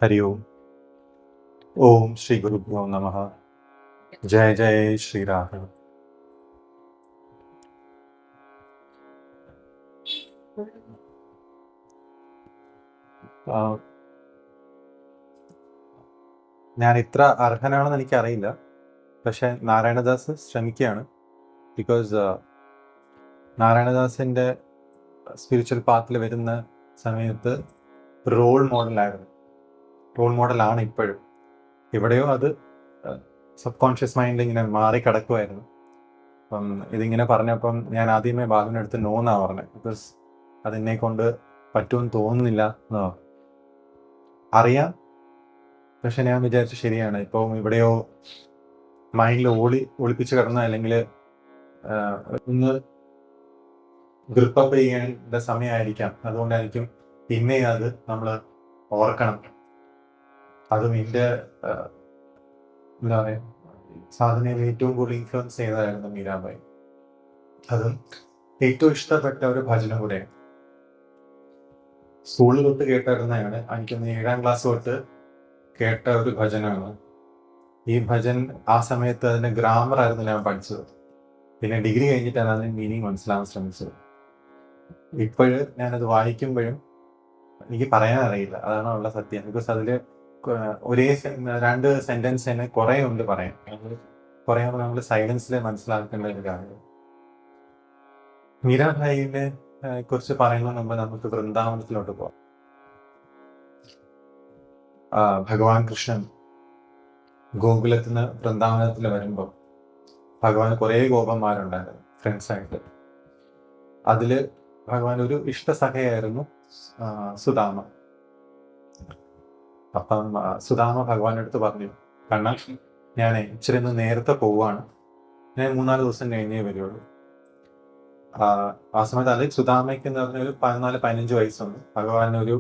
हरि ओम। ओम श्री गुरुभ्यो नमः। जय जय श्री राम। ഞാൻ ഇത്ര അർഹനാണെന്ന് എനിക്കറിയില്ല, പക്ഷെ നാരായണദാസ് ശ്രമിക്കുകയാണ്. ബിക്കോസ് നാരായണദാസിൻ്റെ സ്പിരിച്വൽ പാത്തിൽ വരുന്ന സമയത്ത് റോൾ മോഡലാണ് ഇപ്പോഴും. എവിടെയോ അത് സബ് കോൺഷ്യസ് മൈൻഡിൽ ഇങ്ങനെ മാറി കിടക്കുമായിരുന്നു. അപ്പം ഇതിങ്ങനെ പറഞ്ഞപ്പം ഞാൻ ആദ്യമേ ബാലുവിനടുത്ത് നോ എന്നാണ് പറഞ്ഞത്. ബിക്കോസ് അതെന്നെ കൊണ്ട് പറ്റുമെന്ന് തോന്നുന്നില്ല എന്നോ അറിയാം. പക്ഷെ ഞാൻ വിചാരിച്ചു ശരിയാണ്, ഇപ്പം ഇവിടെയോ മൈൻഡിൽ ഒളിപ്പിച്ച് കിടന്ന, അല്ലെങ്കിൽ ഒന്ന് ഗ്രിപ്പപ്പ് ചെയ്യേണ്ട സമയമായിരിക്കാം. അതുകൊണ്ടായിരിക്കും പിന്നെ അത് നമ്മൾ ഓർക്കണം. അതും എൻ്റെ എന്താ പറയുക, സാധനയിൽ ഏറ്റവും കൂടുതൽ ഇൻഫ്ലുവൻസ് ചെയ്തതായിരുന്നു മീരാബായി. അതും ഏറ്റവും ഇഷ്ടപ്പെട്ട ഒരു ഭജന കൂടെയാണ്. സ്കൂളിൽ തൊട്ട് കേട്ടിരുന്നതാണ്. എനിക്കൊന്ന് 7ാം ക്ലാസ് തൊട്ട് കേട്ട ഒരു ഭജനാണ് ഈ ഭജൻ. ആ സമയത്ത് അതിൻ്റെ ഗ്രാമർ ആയിരുന്നു ഞാൻ പഠിച്ചത്. പിന്നെ ഡിഗ്രി കഴിഞ്ഞിട്ടാണ് അതിന് മീനിങ് മനസ്സിലാവാൻ ശ്രമിച്ചത്. ഇപ്പോഴും ഞാനത് വായിക്കുമ്പോഴും എനിക്ക് പറയാൻ അറിയില്ല, അതാണ് ഉള്ള സത്യം. ബിക്കോസ് അതിൽ ഒരേ 2 സെന്റൻസ് തന്നെ കുറേ ഉണ്ട് പറയാൻ. കുറേ നമ്മൾ സൈലൻസിൽ മനസ്സിലാക്കേണ്ട ഒരു കാര്യം. മീരാഭായിനെ കുറിച്ച് പറയുന്നതിന് മുമ്പ് നമുക്ക് വൃന്ദാവനത്തിലോട്ട് പോകാം. ഭഗവാൻ കൃഷ്ണൻ ഗോകുലത്തിൽ നിന്ന് വൃന്ദാവനത്തിൽ വരുമ്പോൾ ഭഗവാൻ കുറേ ഗോപന്മാരുണ്ടായിരുന്നു ഫ്രണ്ട്സായിട്ട്. അതിൽ ഭഗവാൻ ഒരു ഇഷ്ടസഖയായിരുന്നു സുദാമ. അപ്പം സുദാമ ഭഗവാന്റെ അടുത്ത് പറഞ്ഞു, കണ്ണൻ, ഞാൻ ഇച്ചിരി ഒന്ന് നേരത്തെ പോവുകയാണ്, ഞാൻ 3-4 ദിവസം കഴിഞ്ഞേ വരുള്ളൂ. ആ സമയത്ത് അത് സുദാമയ്ക്ക് എന്ന് പറഞ്ഞ ഒരു 14-15 വയസ്സുണ്ട്. ഭഗവാൻ ഒരു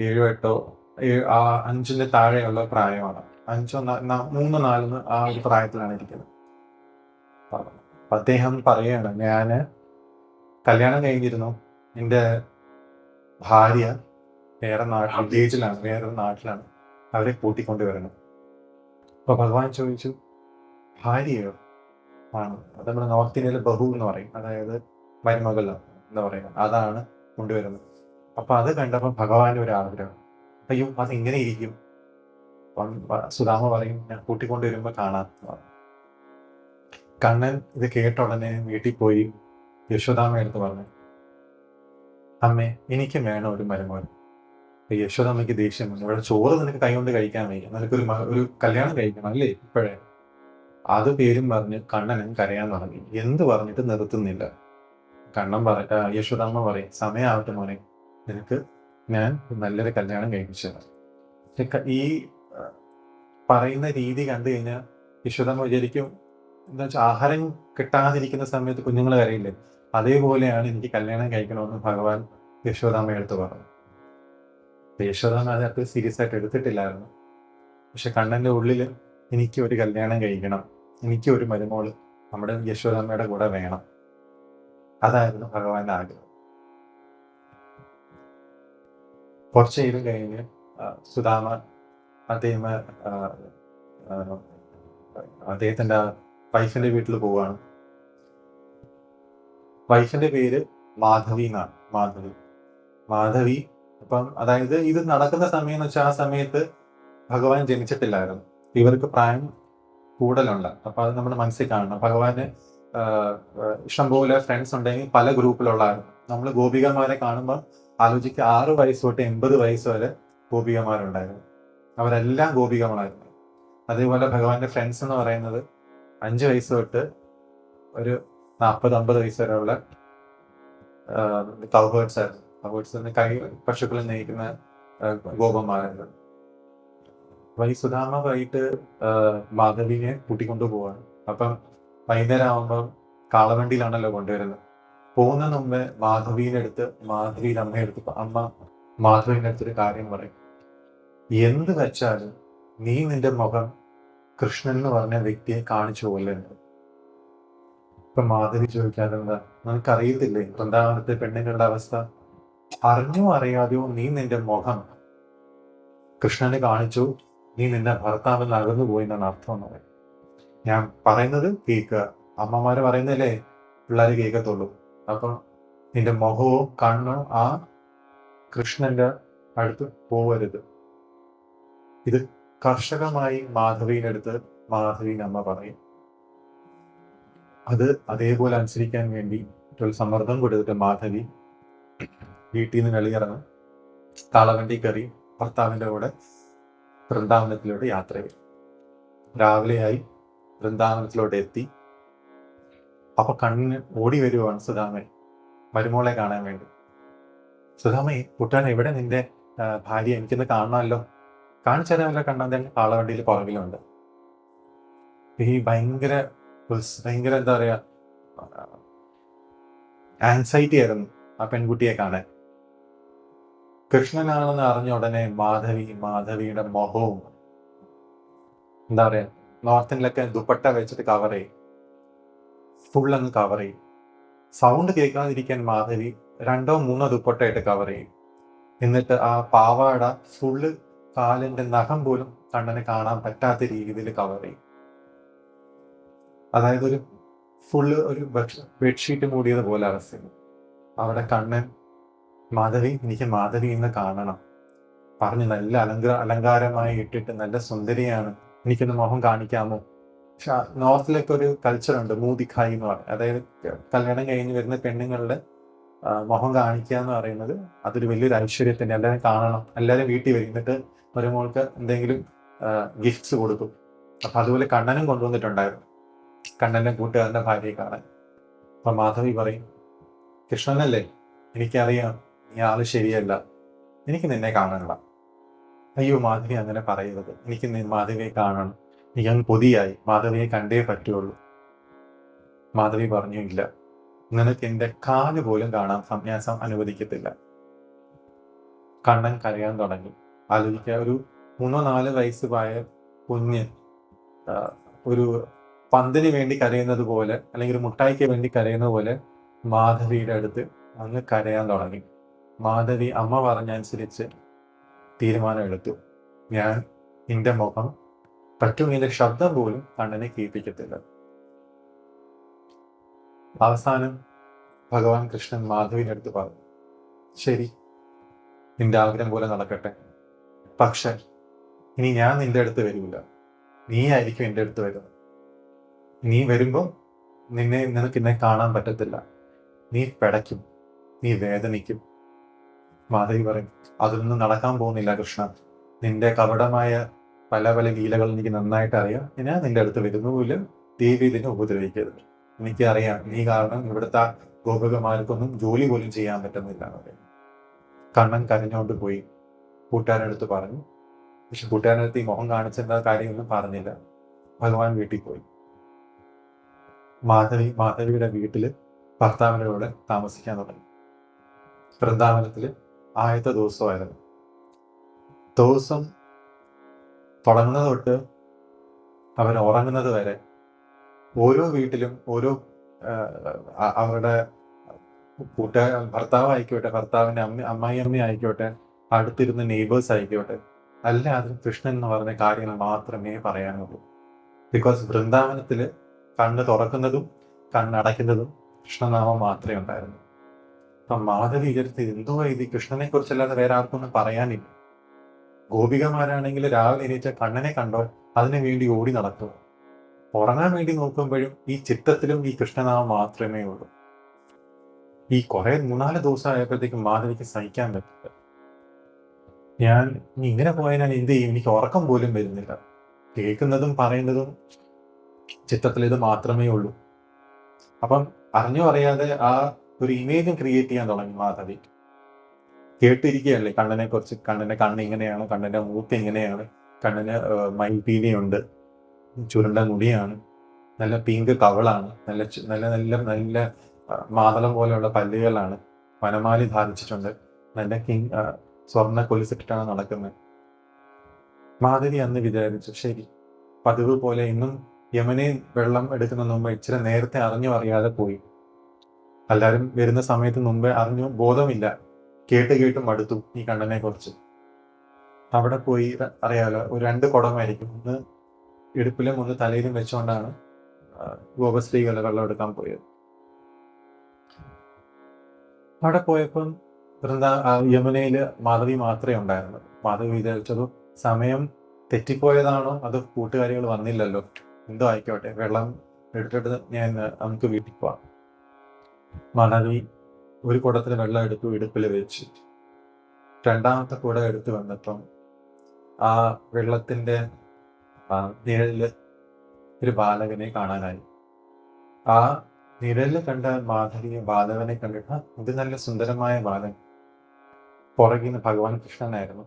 7-8 5ന്റെ താഴെയുള്ള പ്രായമാണ്. 3-4 ആ ഒരു പ്രായത്തിലാണ് ഇരിക്കുന്നത്. അദ്ദേഹം പറയുകയാണ്, ഞാൻ കല്യാണം കഴിഞ്ഞിരുന്നു, എൻ്റെ ഭാര്യ വേറൊരു നാട്ടിലാണ്, അവരെ കൂട്ടിക്കൊണ്ട് വരണം. അപ്പൊ ഭഗവാൻ ചോദിച്ചു, ഭാര്യയോ? ആണ്, അത് നമ്മുടെ നോർത്ത് ഇന്ത്യയിൽ ബഹു എന്ന് പറയും, അതായത് മരുമകൾ എന്ന് പറയുന്നത്, അതാണ് കൊണ്ടുവരുന്നത്. അപ്പൊ അത് കണ്ടപ്പോൾ ഭഗവാന്റെ ഒരു ആഗ്രഹം, അയ്യോ അതെങ്ങനെ ഇരിക്കും? സുദാമ പറയും, ഞാൻ കൂട്ടിക്കൊണ്ടുവരുമ്പോൾ കാണാം. കണ്ണൻ ഇത് കേട്ട ഉടനെ വീട്ടിൽ പോയി യശോദാമ എടുത്ത് പറഞ്ഞു, അമ്മേ എനിക്കും വേണം ഒരു മരുമകൻ. യശോദാമ്മയ്ക്ക് ദേഷ്യം വന്നു, ഇവിടെ ചോറ് നിനക്ക് കൈകൊണ്ട് കഴിക്കാൻ വയ്യ, നിനക്കൊരു ഒരു കല്യാണം കഴിക്കണം അല്ലേ ഇപ്പോഴേ? അത് പേരും പറഞ്ഞ് കണ്ണനും കരയാൻ തുടങ്ങി. എന്ത് പറഞ്ഞിട്ട് നിർത്തുന്നില്ല. യശോദാമ്മ പറയും, സമയമാവട്ടെ മോനെ, നിനക്ക് ഞാൻ നല്ലൊരു കല്യാണം കഴിപ്പിച്ചത്. ഈ പറയുന്ന രീതി കണ്ടു കഴിഞ്ഞാൽ യശോദാമ്മ വിചാരിക്കും, എന്താ വെച്ചാൽ ആഹാരം കിട്ടാതിരിക്കുന്ന സമയത്ത് കുഞ്ഞുങ്ങൾ കരയില്ലേ, അതേപോലെയാണ് എനിക്ക് കല്യാണം കഴിക്കണമെന്ന് ഭഗവാൻ യശോദാമ്മ എടുത്ത് പറഞ്ഞു. യശോദാമ്മ അത് അത്ര സീരിയസ് ആയിട്ട് എടുത്തിട്ടില്ലായിരുന്നു. പക്ഷെ കണ്ണൻ്റെ ഉള്ളിൽ എനിക്ക് ഒരു കല്യാണം കഴിക്കണം, എനിക്ക് ഒരു മരുമോള് നമ്മുടെ യശോദാമ്മയുടെ കൂടെ വേണം, അതായിരുന്നു ഭഗവാന്റെ ആഗ്രഹം. കുറച്ച് നേരം കഴിഞ്ഞ് സുദാമ അദ്ദേഹത്തിന്റെ വൈഫിന്റെ വീട്ടിൽ പോവാണ്. വൈഫിന്റെ പേര് മാധവി എന്നാണ്. മാധവി. അപ്പം അതായത് ഇത് നടക്കുന്ന സമയം എന്ന് വെച്ചാൽ ആ സമയത്ത് ഭഗവാൻ ജനിച്ചിട്ടില്ലായിരുന്നു. ഇവർക്ക് പ്രായം കൂടുതലുണ്ട്. അപ്പൊ അത് നമ്മുടെ മനസ്സിൽ കാണണം. ഭഗവാന് ഇഷ്ടംപോലെ ഫ്രണ്ട്സ് ഉണ്ടെങ്കിൽ പല ഗ്രൂപ്പിലുള്ളായിരുന്നു. നമ്മൾ ഗോപികമാരെ കാണുമ്പോൾ ആലോചിക്കുക, 6 വയസ്സ് തൊട്ട് 80 വയസ്സ് വരെ ഗോപികമാരുണ്ടായിരുന്നു. അവരെല്ലാം ഗോപികമാരായിരുന്നു. അതേപോലെ ഭഗവാന്റെ ഫ്രണ്ട്സ് എന്ന് പറയുന്നത് 5 വയസ്സ് തൊട്ട് ഒരു 40-50 വയസ്സ് വരെയുള്ള കൗഹേർട്സ് ആയിരുന്നു. കൗഹേർട്സ് കൈ പശുക്കളിൽ നയിക്കുന്ന ഗോപന്മാരായിരുന്നു. അപ്പൊ ഈ സുദാമ വൈകിട്ട് മാധവിനെ കൂട്ടിക്കൊണ്ടു പോവാണ്. അപ്പം വൈകുന്നേരം ആകുമ്പോൾ കാളവണ്ടിയിലാണല്ലോ കൊണ്ടുവരുന്നത്. പോകുന്നതിന് മുമ്പേ മാധവിയുടെ അമ്മ മാധവിന്റെ അടുത്തൊരു കാര്യം പറയും, എന്ത് വെച്ചാലും നീ നിന്റെ മുഖം കൃഷ്ണൻ എന്ന് പറഞ്ഞ വ്യക്തിയെ കാണിച്ചു പോലെയുണ്ട്. ഇപ്പൊ മാധവി ചോദിക്കാതെന്താ, നിനക്കറിയത്തില്ലേ വൃന്ദാവനത്തെ പെണ്ണുങ്ങളുടെ അവസ്ഥ? അറിഞ്ഞോ അറിയാതെയോ നീ നിന്റെ മുഖം കൃഷ്ണന് കാണിച്ചു, നീ നിന്റെ ഭർത്താവിൽ അകന്നു പോയി എന്നാണ് അർത്ഥം എന്ന് പറയും. ഞാൻ പറയുന്നത് കേൾക്കുക. അമ്മമാര് പറയുന്നതല്ലേ പിള്ളേർ കേൾക്കത്തുള്ളൂ. അപ്പം നിന്റെ മുഖവും കണ്ണും ആ കൃഷ്ണന്റെ അടുത്ത് പോവരുത്. ഇത് കർശനമായി മാധവിയുടെ അമ്മ പറയും. അത് അതേപോലെ അനുസരിക്കാൻ വേണ്ടി ഒരു സമ്മർദ്ദം കൊടുത്തിട്ട് മാധവി വീട്ടിൽ നിന്ന് വെളിയിറങ്ങും. കാളവണ്ടി കയറി ഭർത്താവിൻ്റെ കൂടെ വൃന്ദാവനത്തിലൂടെ യാത്ര ചെയ്യും. രാവിലെയായി വൃന്ദാവനത്തിലോട്ട് എത്തി. അപ്പൊ കണ്ണിന് ഓടി വരുവാണ് സുധാമൻ മരുമോളെ കാണാൻ വേണ്ടി. സുധാമയെ കൂട്ടാൻ എവിടെ നിന്റെ ഭാര്യ, എനിക്കൊന്ന് കാണണമല്ലോ, കാണിച്ചു തരാമല്ലോ. കണ്ടാൽ തന്നെ കാളവണ്ടിയിൽ പുറകിലുണ്ട്. ഈ ഭയങ്കര എന്താ പറയാ, ആൻസൈറ്റി ആയിരുന്നു ആ പെൺകുട്ടിയെ കാണാൻ. കൃഷ്ണനാണെന്ന് അറിഞ്ഞ ഉടനെ മാധവിയുടെ മുഖവും എന്താ പറയാ, നോർത്തിലൊക്കെ ദുപ്പട്ട വെച്ചിട്ട് കവർ ചെയ്യും, ഫുൾ അങ്ങ് കവർ ചെയ്യും. സൗണ്ട് കേൾക്കാതിരിക്കാൻ മാധവി 2-3 ദുപ്പട്ടയായിട്ട് കവർ ചെയ്യും. എന്നിട്ട് ആ പാവാട ഫുള്ള് കാലിന്റെ നഖം പോലും കണ്ണനെ കാണാൻ പറ്റാത്ത രീതിയിൽ കവർ ചെയ്യും. അതായത് ഒരു ഫുള്ള് ഒരു ബെഡ്ഷീറ്റ് മൂടിയത് പോലെ അവസ്ഥയാണ്. അവിടെ കണ്ണൻ എനിക്ക് മാധവി എന്ന് കാണണം പറഞ്ഞ് നല്ല അലങ്കാരമായി ഇട്ടിട്ട് നല്ല സുന്ദരിയാണ്, എനിക്കൊന്ന് മുഖം കാണിക്കാമോ. പക്ഷെ നോർത്തിലൊക്കെ ഒരു കൾച്ചറുണ്ട്, മൂതിഖായി എന്ന് പറയും. അതായത് കല്യാണം കഴിഞ്ഞ് വരുന്ന പെണ്ണുങ്ങളുടെ മുഖം കാണിക്കുക എന്ന് പറയുന്നത് അതൊരു വലിയൊരു ഐശ്വര്യത്തിന്, എല്ലാവരും കാണണം, എല്ലാവരും വീട്ടിൽ വരും, എന്നിട്ട് മരുമോൾക്ക് എന്തെങ്കിലും ഗിഫ്റ്റ്സ് കൊടുക്കും. അപ്പൊ അതുപോലെ കണ്ണനും കൊണ്ടുവന്നിട്ടുണ്ടായിരുന്നു കണ്ണന്റെ കൂട്ടുകാരന്റെ ഭാര്യയെ കാണാൻ. അപ്പൊ മാധവി പറയും, കൃഷ്ണനല്ലേ, എനിക്കറിയാം നീ ആള് ശരിയല്ല, എനിക്ക് നിന്നെ കാണണ്ട. അയ്യോ മാധവി അങ്ങനെ പറയരുത്, എനിക്ക് മാധവിയെ കാണണം, എനിക്കങ്ങ് പൊതിയായി, മാധവിയെ കണ്ടേ പറ്റുള്ളൂ. മാധവി പറഞ്ഞു, ഇല്ല, നിനക്ക് എന്റെ കാല് പോലും കാണാൻ ഞാൻ അനുവദിക്കത്തില്ല. കണ്ണൻ കരയാൻ തുടങ്ങി. ആലോചിക്കുക, ഒരു 3-4 വയസ്സ് പ്രായ കുഞ്ഞ് ഒരു പന്തിന് വേണ്ടി കരയുന്നത് പോലെ, അല്ലെങ്കിൽ ഒരു മുട്ടായിക്ക് വേണ്ടി കരയുന്നത് പോലെ മാധവിയുടെ അടുത്ത് അങ്ങ് കരയാൻ തുടങ്ങി. മാധവി അമ്മ പറഞ്ഞനുസരിച്ച് തീരുമാനം എടുത്തു, ഞാൻ നിന്റെ മുഖം പറ്റുമെങ്കിൽ ശബ്ദം പോലും കണ്ണനെ കേൾപ്പിക്കത്തില്ല. അവസാനം ഭഗവാൻ കൃഷ്ണൻ മാധവിയുടെ അടുത്ത് പറഞ്ഞു, ശരി, നിന്റെ ആഗ്രഹം പോലെ നടക്കട്ടെ, പക്ഷെ ഇനി ഞാൻ നിന്റെ അടുത്ത് വരില്ല, നീ ആയിരിക്കും എൻ്റെ അടുത്ത് വരുന്നത്. നീ വരുമ്പോൾ നിനക്ക് എന്നെ കാണാൻ പറ്റത്തില്ല, നീ പിടയ്ക്കും, നീ വേദനിക്കും. മാധവി പറയും, അതൊന്നും നടക്കാൻ പോകുന്നില്ല കൃഷ്ണ, നിന്റെ കപടമായ പല പല ലീലകൾ എനിക്ക് നന്നായിട്ട് അറിയാം, ഞാൻ നിന്റെ അടുത്ത് വരുന്നുമില്ല, ദേവി ഇതിനെ ഉപദ്രവിക്കരുത്, എനിക്കറിയാം നീ കാരണം ഇവിടുത്തെ ഗോപികമാർക്കൊന്നും ജോലി പോലും ചെയ്യാൻ പറ്റുന്നില്ല. കണ്ണൻ കരഞ്ഞുകൊണ്ട് പോയി കൂട്ടുകാരടുത്ത് പറഞ്ഞു. പക്ഷെ കൂട്ടുകാരനടുത്ത് ഈ മുഖം കാണിച്ചെന്ന കാര്യമൊന്നും പറഞ്ഞില്ല. ഭഗവാൻ വീട്ടിൽ പോയി. മാധവിയുടെ വീട്ടില് ഭർത്താവിന്റെ കൂടെ താമസിക്കാൻ തുടങ്ങി. വൃന്ദാവനത്തില് ആദ്യത്തെ ദിവസമായിരുന്നു. ദിവസം തുടങ്ങുന്നത് തൊട്ട് അവൻ ഉറങ്ങുന്നത് വരെ ഓരോ വീട്ടിലും ഓരോ അവരുടെ ഭർത്താവ് ആയിക്കോട്ടെ, ഭർത്താവിന്റെ അമ്മായി ആയിക്കോട്ടെ, അടുത്തിരുന്ന നെയ്ബേഴ്സ് ആയിക്കോട്ടെ, എല്ലാവരും കൃഷ്ണൻ എന്ന് പറഞ്ഞ കാര്യങ്ങൾ മാത്രമേ പറയാനുള്ളൂ. ബിക്കോസ് വൃന്ദാവനത്തില് കണ്ണ് തുറക്കുന്നതും കണ്ണടയ്ക്കുന്നതും കൃഷ്ണനാമം മാത്രമേ ഉണ്ടായിരുന്നു. അപ്പൊ മാധവി വിചാരിച്ച്, എന്തുവാ ഇത്, കൃഷ്ണനെ കുറിച്ചല്ലാതെ വേറെ ആർക്കൊന്നും പറയാനില്ല. ഗോപികമാരാണെങ്കിൽ രാവിലെ എണീച്ച കണ്ണനെ കണ്ടോ അതിനു വേണ്ടി ഓടി നടക്കും. ഉറങ്ങാൻ വേണ്ടി നോക്കുമ്പോഴും ഈ ചിത്തത്തിലും ഈ കൃഷ്ണനാമം മാത്രമേ ഉള്ളൂ. ഈ 3-4 ദിവസം ആയപ്പോഴത്തേക്കും മാധവിക്ക് സഹിക്കാൻ പറ്റില്ല. ഞാൻ ഇങ്ങനെ പോയാൽ ഞാൻ എന്ത് ചെയ്യും, എനിക്ക് ഉറക്കം പോലും വരുന്നില്ല, കേൾക്കുന്നതും പറയുന്നതും ചിത്തത്തിൽ ഇത് മാത്രമേ ഉള്ളൂ. അപ്പം അറിഞ്ഞോ അറിയാതെ ആ ഒരു ഇമേജും ക്രിയേറ്റ് ചെയ്യാൻ തുടങ്ങി മാധവി. കേട്ടിരിക്കുകയല്ലേ കണ്ണനെ കുറിച്ച്, കണ്ണന്റെ കണ്ണ് ഇങ്ങനെയാണ്, കണ്ണന്റെ മൂക്ക് ഇങ്ങനെയാണ്, കണ്ണന് മയിൽപീലിയുണ്ട്, ചുരുണ്ട മുടിയാണ്, നല്ല പിങ്ക് കവളാണ്, നല്ല നല്ല നല്ല നല്ല മാതളം പോലെയുള്ള പല്ലുകളാണ്, വനമാലി ധാരിച്ചിട്ടുണ്ട്, നല്ല സ്വർണ്ണ കൊലുസിട്ടിട്ടാണ് നടക്കുന്നത്. മാധവി അന്ന് വിചാരിച്ചു, ശരി, പതിവ് പോലെ ഇന്നും യമുനയിൽ വെള്ളം എടുക്കുന്ന മുമ്പ് ഇച്ചിരി നേരത്തെ അറിഞ്ഞോ അറിയാതെ പോയി. എല്ലാവരും വരുന്ന സമയത്ത് മുമ്പേ അറിഞ്ഞു, ബോധമില്ല, കേട്ട് കേട്ട് മടുത്തു ഈ കണ്ണനെ കുറിച്ച്. അവിടെ പോയി അറിയാലോ, ഒരു 2 കുടമായിരിക്കും, ഒന്ന് ഇടുപ്പിലും ഒന്ന് തലയിലും വെച്ചുകൊണ്ടാണ് ഗോപസ്ത്രീകൾ വെള്ളം എടുക്കാൻ പോയത്. അവിടെ പോയപ്പം യമുനയില് മാധവി മാത്രമേ ഉണ്ടായിരുന്നുള്ളൂ. മാധവി വിചാരിച്ചത് സമയം തെറ്റിപ്പോയതാണോ അതോ കൂട്ടുകാരികൾ വന്നില്ലല്ലോ, എന്തോ ആയിക്കോട്ടെ, വെള്ളം എടുത്തിട്ട് നമുക്ക് വീട്ടിൽ പോവാം. മാധവി ഒരു കുടത്തിൽ വെള്ളം എടുത്തു, ഇടുപ്പിൽ വെച്ചു. രണ്ടാമത്തെ കുടം എടുത്ത് വന്നപ്പം ആ വെള്ളത്തിന്റെ നിഴലില് ഒരു ബാലകനെ കാണാനായി. ആ നിഴലിൽ കണ്ട മാധവിയെ ബാലകനെ കണ്ടിട്ട് ഇത് നല്ല സുന്ദരമായ ബാലൻ. പുറകിന് ഭഗവാൻ കൃഷ്ണനായിരുന്നു.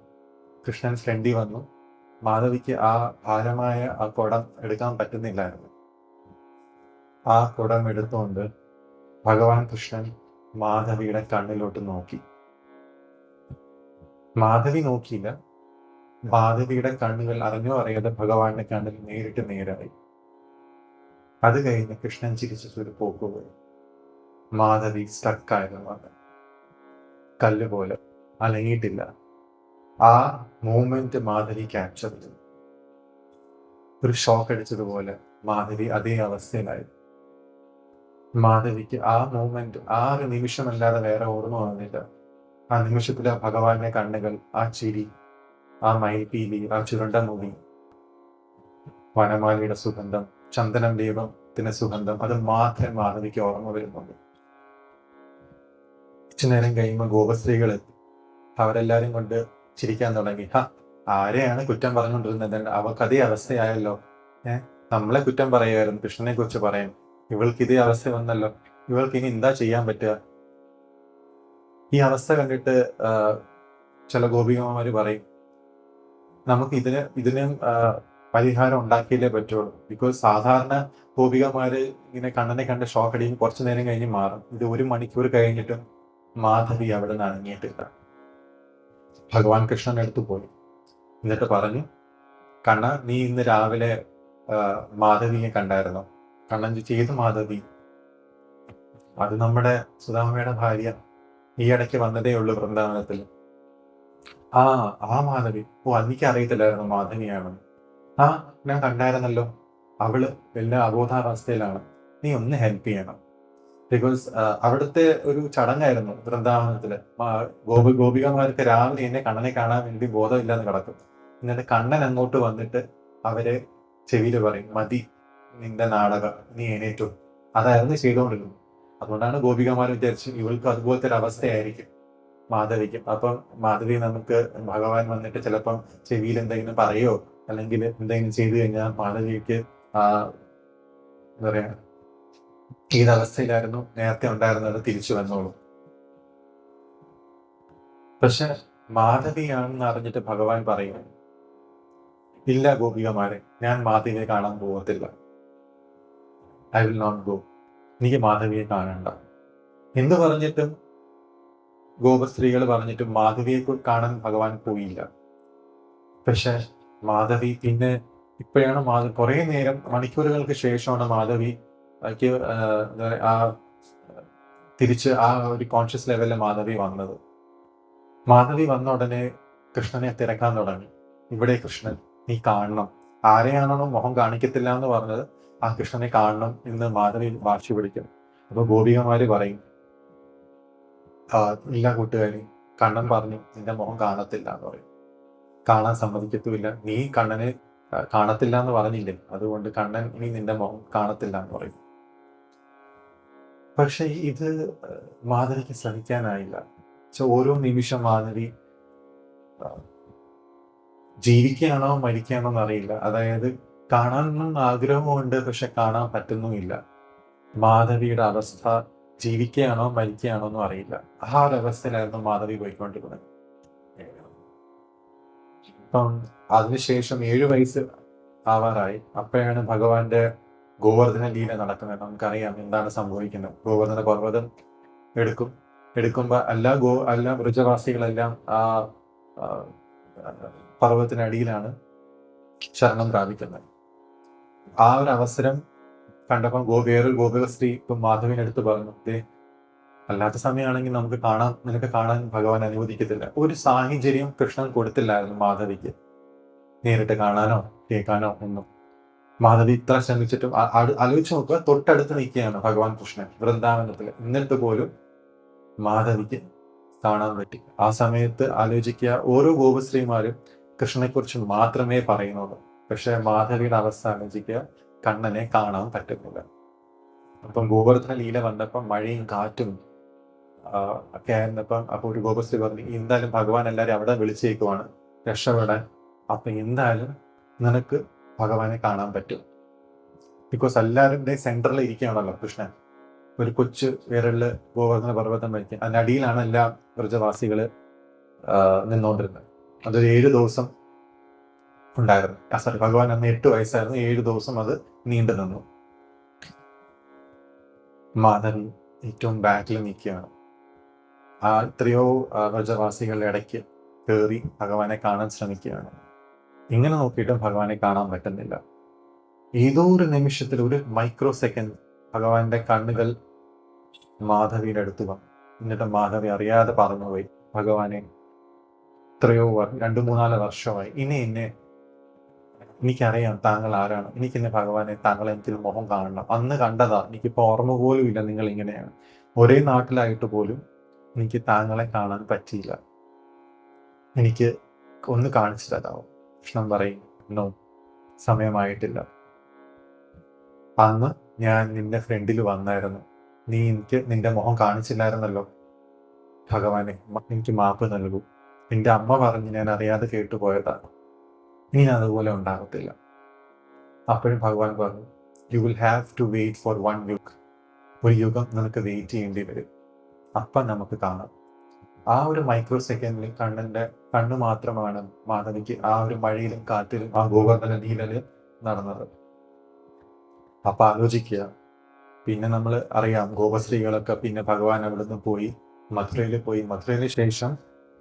കൃഷ്ണൻ ഫ്രണ്ടി വന്നു. മാധവിക്ക് ആ ഭാരമായ ആ കുടം എടുക്കാൻ പറ്റുന്നില്ലായിരുന്നു. ആ കുടം എടുത്തുകൊണ്ട് ഭഗവാൻ കൃഷ്ണൻ മാധവിയുടെ കണ്ണിലോട്ട് നോക്കി. മാധവി നോക്കിയില്ല. മാധവിയുടെ കണ്ണുകൾ അറിഞ്ഞോ അറിയാതെ ഭഗവാന്റെ കണ്ണിൽ നേരിട്ട് നേരായി. അത് കഴിഞ്ഞ് കൃഷ്ണൻ ചിരിച്ചിട്ടൊരു പോക്ക് പോയി. മാധവി സ്റ്റക്കായിരുന്നു. അത് കല്ല് പോലെ അനങ്ങിയിട്ടില്ല. ആ മൂമെന്റ് മാധവി ക്യാപ്ചർ ചെയ്തു. ഒരു ഷോക്ക് അടിച്ചതുപോലെ മാധവി അതേ അവസ്ഥയിലായി. മാധവിക്ക് ആ മൂമെന്റ്, ആ ഒരു നിമിഷമല്ലാതെ വേറെ ഓർമ്മ വന്നില്ല. ആ നിമിഷത്തിലെ ഭഗവാന്റെ കണ്ണുകൾ, ആ ചിരി, ആ മയിൽപീലി, ആ ചുരുണ്ട മുടി, വനമാലിയുടെ സുഗന്ധം, ചന്ദനം ദീപത്തിന്റെ സുഗന്ധം, അത് മാത്രമേ മാധവിക്ക് ഓർമ്മ വരുന്നുള്ളൂ. കുറച്ചു നേരം കഴിയുമ്പോൾ ഗോപസ്ത്രീകൾ എത്തി. അവരെല്ലാരും കൊണ്ട് ചിരിക്കാൻ തുടങ്ങി. ആരെയാണ് കുറ്റം പറഞ്ഞുകൊണ്ടിരുന്നത്, അവൾക്ക് അതേ അവസ്ഥയായല്ലോ. നമ്മളെ കുറ്റം പറയുമായിരുന്നു, കൃഷ്ണനെ കുറിച്ച് പറയും, ഇവൾക്ക് ഇതേ അവസ്ഥ വന്നല്ലോ, ഇവൾക്ക് ഇനി എന്താ ചെയ്യാൻ പറ്റുക? ഈ അവസ്ഥ കണ്ടിട്ട് ചില ഗോപികമാര് പറയും, നമുക്ക് ഇതിന് പരിഹാരം ഉണ്ടാക്കിയല്ലേ പറ്റുള്ളൂ. ബിക്കോസ് സാധാരണ ഗോപികമാര് ഇങ്ങനെ കണ്ണനെ കണ്ട് ഷോക്ക് അടിക്കും, കുറച്ചു നേരം കഴിഞ്ഞ് മാറും. ഇത് 1 മണിക്കൂർ കഴിഞ്ഞിട്ടും മാധവി അവിടെ നിന്ന് അനങ്ങിയിട്ടില്ല. ഭഗവാൻ കൃഷ്ണൻ അടുത്ത് പോയി. എന്നിട്ട് പറഞ്ഞു, കണ്ണ, നീ ഇന്ന് രാവിലെ മാധവിയെ കണ്ടായിരുന്നോ? കണ്ണൻ ചോദിച്ചു, ഏത് മാധവി? അത് നമ്മുടെ സുധാമയുടെ ഭാര്യ, ഈ ഇടയ്ക്ക് വന്നതേ ഉള്ളൂ വൃന്ദാവനത്തിൽ. ആ മാധവി. എനിക്ക് അറിയത്തില്ലായിരുന്നു മാധവിയാണെന്ന്. ഞാൻ കണ്ടായിരുന്നല്ലോ. അവള് എല്ലാ അബോധാവസ്ഥയിലാണ്. നീ ഒന്ന് ഹെൽപ്പ് ചെയ്യണം. ബിക്കോസ് അവിടുത്തെ ഒരു ചടങ്ങായിരുന്നു വൃന്ദാവനത്തില്. ഗോപികമാർക്ക് രാവിലെ എന്നെ കണ്ണനെ കാണാൻ വേണ്ടി ബോധമില്ലാതെ കിടക്കും. എന്നിട്ട് കണ്ണൻ അങ്ങോട്ട് വന്നിട്ട് അവരെ ചെവിയിൽ പറയും, മതി നിന്റെ നാടകം, നീ എണീറ്റു. അതായിരുന്നു ചെയ്തുകൊണ്ടിരുന്നത്. അതുകൊണ്ടാണ് ഗോപികമാർ വിചാരിച്ചു ഇവൾക്ക് അതുപോലത്തെ ഒരു അവസ്ഥയായിരിക്കും മാധവിക്കും. അപ്പം മാധവി നമുക്ക് ഭഗവാൻ വന്നിട്ട് ചിലപ്പം ചെവിയിൽ എന്തെങ്കിലും പറയോ അല്ലെങ്കിൽ എന്തെങ്കിലും ചെയ്തു കഴിഞ്ഞാൽ മാധവിക്ക് എന്താ പറയാ, ഏതവസ്ഥയിലായിരുന്നു നേരത്തെ ഉണ്ടായിരുന്നത് തിരിച്ചു വന്നോളൂ. പക്ഷെ മാധവിയാണെന്ന് അറിഞ്ഞിട്ട് ഭഗവാൻ പറയും, ഇല്ല ഗോപികമാരെ, ഞാൻ മാധവിയെ കാണാൻ പോകത്തില്ല. I will not go. എനിക്ക് മാധവിയെ കാണണ്ട എന്ന് പറഞ്ഞിട്ടും ഗോപസ്ത്രീകൾ പറഞ്ഞിട്ടും മാധവിയെ കാണാൻ ഭഗവാൻ പോയില്ല. പക്ഷെ മാധവി പിന്നെ ഇപ്പോഴാണ് കുറെ നേരം, മണിക്കൂറുകൾക്ക് ശേഷമാണ് മാധവി തിരിച്ച് ആ ഒരു കോൺഷ്യസ് ലെവലിൽ മാധവി വന്നത്. മാധവി വന്ന ഉടനെ കൃഷ്ണനെ തിരക്കാൻ തുടങ്ങി. ഇവിടെ കൃഷ്ണൻ, നീ കാണണം. ആരെയാണോ മുഖം കാണിക്കത്തില്ല എന്ന് പറഞ്ഞത്, ആ കൃഷ്ണനെ കാണണം എന്ന് മാധവി വാശി പിടിക്കും. അപ്പൊ ഗോപികമാര് പറയും, ഇല്ല കൂട്ടുകാരി, കണ്ണൻ പറഞ്ഞു നിന്റെ മുഖം കാണത്തില്ല എന്ന് പറയും. കാണാൻ സമ്മതിക്കത്തുമില്ല. നീ കണ്ണനെ കാണത്തില്ല എന്ന് പറഞ്ഞില്ലേ, അതുകൊണ്ട് കണ്ണൻ ഇനി നിന്റെ മുഖം കാണത്തില്ല എന്ന് പറയും. പക്ഷെ ഇത് മാധവിക്ക് സഹിക്കാനായില്ല. ഓരോ നിമിഷം മാധവി ജീവിക്കുകയാണോ മരിക്കുകയാണോ എന്നറിയില്ല. അതായത് കാണാനൊന്നും ആഗ്രഹമുണ്ട്, പക്ഷെ കാണാൻ പറ്റുന്നുമില്ല. മാധവിയുടെ അവസ്ഥ ജീവിക്കുകയാണോ മരിക്കുകയാണോ എന്നും അറിയില്ല. ആ ഒരു അവസ്ഥയിലായിരുന്നു മാധവി പോയിക്കൊണ്ടിരുന്നത്. ഇപ്പം അതിനുശേഷം 7 വയസ്സ് ആവാറായി. അപ്പോഴാണ് ഭഗവാന്റെ ഗോവർദ്ധന ലീല നടക്കുന്നത്. നമുക്കറിയാം എന്താണ് സംഭവിക്കുന്നത്. ഗോവർദ്ധന പർവ്വതം എടുക്കുമ്പോ എല്ലാ വൃജവാസികളെല്ലാം ആ പർവ്വതത്തിനടിയിലാണ് ശരണം പ്രാപിക്കുന്നത്. ആ ഒരു അവസരം കണ്ടപ്പോൾ വേറൊരു ഗോപിക സ്ത്രീ ഇപ്പം മാധവിന്റെ അടുത്ത് പറഞ്ഞു, അല്ലാത്ത സമയമാണെങ്കിൽ നിനക്ക് കാണാൻ ഭഗവാൻ അനുവദിക്കത്തില്ല. ഒരു സാഹചര്യം കൃഷ്ണൻ കൊടുത്തില്ലായിരുന്നു മാധവിക്ക്, നേരിട്ട് കാണാനോ കേൾക്കാനോ ഒന്നും. മാധവി ഇത്ര ശ്രമിച്ചിട്ടും ആലോചിച്ച് നോക്കുക, തൊട്ടടുത്ത് നിൽക്കുകയാണ് ഭഗവാൻ കൃഷ്ണൻ വൃന്ദാവനത്തിൽ. എന്നിട്ട് പോലും മാധവിക്ക് കാണാൻ പറ്റി. ആ സമയത്ത് ആലോചിക്കുക, ഓരോ ഗോപശ്രീമാരും കൃഷ്ണനെ കുറിച്ച് മാത്രമേ പറയുന്നുള്ളൂ. പക്ഷെ മാധവിയുടെ അവസ്ഥ ആലോചിക്കുക, കണ്ണനെ കാണാൻ പറ്റുന്നില്ല. അപ്പം ഗോവർദ്ധന ലീല വന്നപ്പം മഴയും കാറ്റും ഒക്കെ ആയിരുന്നപ്പം അപ്പൊ ഒരു ഗോപശ്രീ പറഞ്ഞു, എന്തായാലും ഭഗവാൻ എല്ലാവരും അവിടെ വിളിച്ചേക്കുവാണ് രക്ഷപ്പെടാൻ. അപ്പൊ എന്തായാലും നിനക്ക് ഭഗവാനെ കാണാൻ പറ്റും. ബിക്കോസ് എല്ലാവരുടെ സെന്ററിൽ ഇരിക്കുകയാണല്ലോ കൃഷ്ണൻ. ഒരു കൊച്ചു വിരലില് ഗോവർദ്ധന പർവ്വതം വയ്ക്കുക, അതിനടിയിലാണ് എല്ലാ വ്രജവാസികള് നിന്നോണ്ടിരുന്നത്. അതൊരു 7 ദിവസം ഉണ്ടായിരുന്നു. സോറി, ഭഗവാൻ അന്ന് 8 വയസ്സായിരുന്നു. 7 ദിവസം അത് നീണ്ടു നിന്നു. മാധവി ഏറ്റവും ബാക്കിൽ നിൽക്കുകയാണ്. എത്രയോ വ്രജവാസികളുടെ ഇടയ്ക്ക് കയറി ഭഗവാനെ കാണാൻ ശ്രമിക്കുകയാണ്. ഇങ്ങനെ നോക്കിയിട്ടും ഭഗവാനെ കാണാൻ പറ്റുന്നില്ല. ഏതോ ഒരു നിമിഷത്തിൽ, ഒരു മൈക്രോ സെക്കൻഡ്, ഭഗവാന്റെ കണ്ണുകൾ മാധവിയുടെ അടുത്ത് വന്നു. എന്നിട്ട് മാധവി അറിയാതെ പറഞ്ഞുപോയി, ഭഗവാനെ എത്രയോ 2-3-4 വർഷമായി എനിക്കറിയാം താങ്കൾ ആരാണ്. എനിക്കിന്നെ ഭഗവാനെ, താങ്കളെ എനിക്കൊരു മുഖം കാണണം. അന്ന് കണ്ടതാ, എനിക്കിപ്പോൾ ഓർമ്മ പോലും ഇല്ല നിങ്ങൾ ഇങ്ങനെയാണ്. ഒരേ നാട്ടിലായിട്ട് പോലും എനിക്ക് താങ്കളെ കാണാൻ പറ്റിയില്ല. എനിക്ക് ഒന്ന് കാണിച്ചു തരാമോ? കൃഷ്ണൻ പറയും, നോ, സമയമായിട്ടില്ല. അന്ന് ഞാൻ നിന്റെ ഫ്രണ്ടിൽ വന്നായിരുന്നു, നീ എനിക്ക് നിന്റെ മുഖം കാണിച്ചില്ലായിരുന്നല്ലോ. ഭഗവാനെ, എനിക്ക് മാപ്പ് നൽകൂ. നിന്റെ അമ്മ പറഞ്ഞ് ഞാൻ അറിയാതെ കേട്ടുപോയതാണ്. ഇനി അതുപോലെ ഉണ്ടാകത്തില്ല. അപ്പോഴും ഭഗവാൻ പറഞ്ഞു, you will have to wait for 1 yug. ഒരു യുഗം നിനക്ക് വെയിറ്റ് ചെയ്യേണ്ടി വരും. അപ്പം നമുക്ക് കാണാം. ആ ഒരു മൈക്രോ സെക്കൻഡിൽ കണ്ണ് മാത്രമാണ് മാധവിക്ക് ആ ഒരു മഴയിലും കാറ്റിലും ആ ഗോവർദ്ധന ലീലയില് നടന്നത്. അപ്പൊ ആലോചിക്കുക, പിന്നെ നമ്മൾ അറിയാം, ഗോപശ്രീകളൊക്കെ പിന്നെ ഭഗവാൻ അവിടുന്ന് പോയി മഥുരയിൽ ശേഷം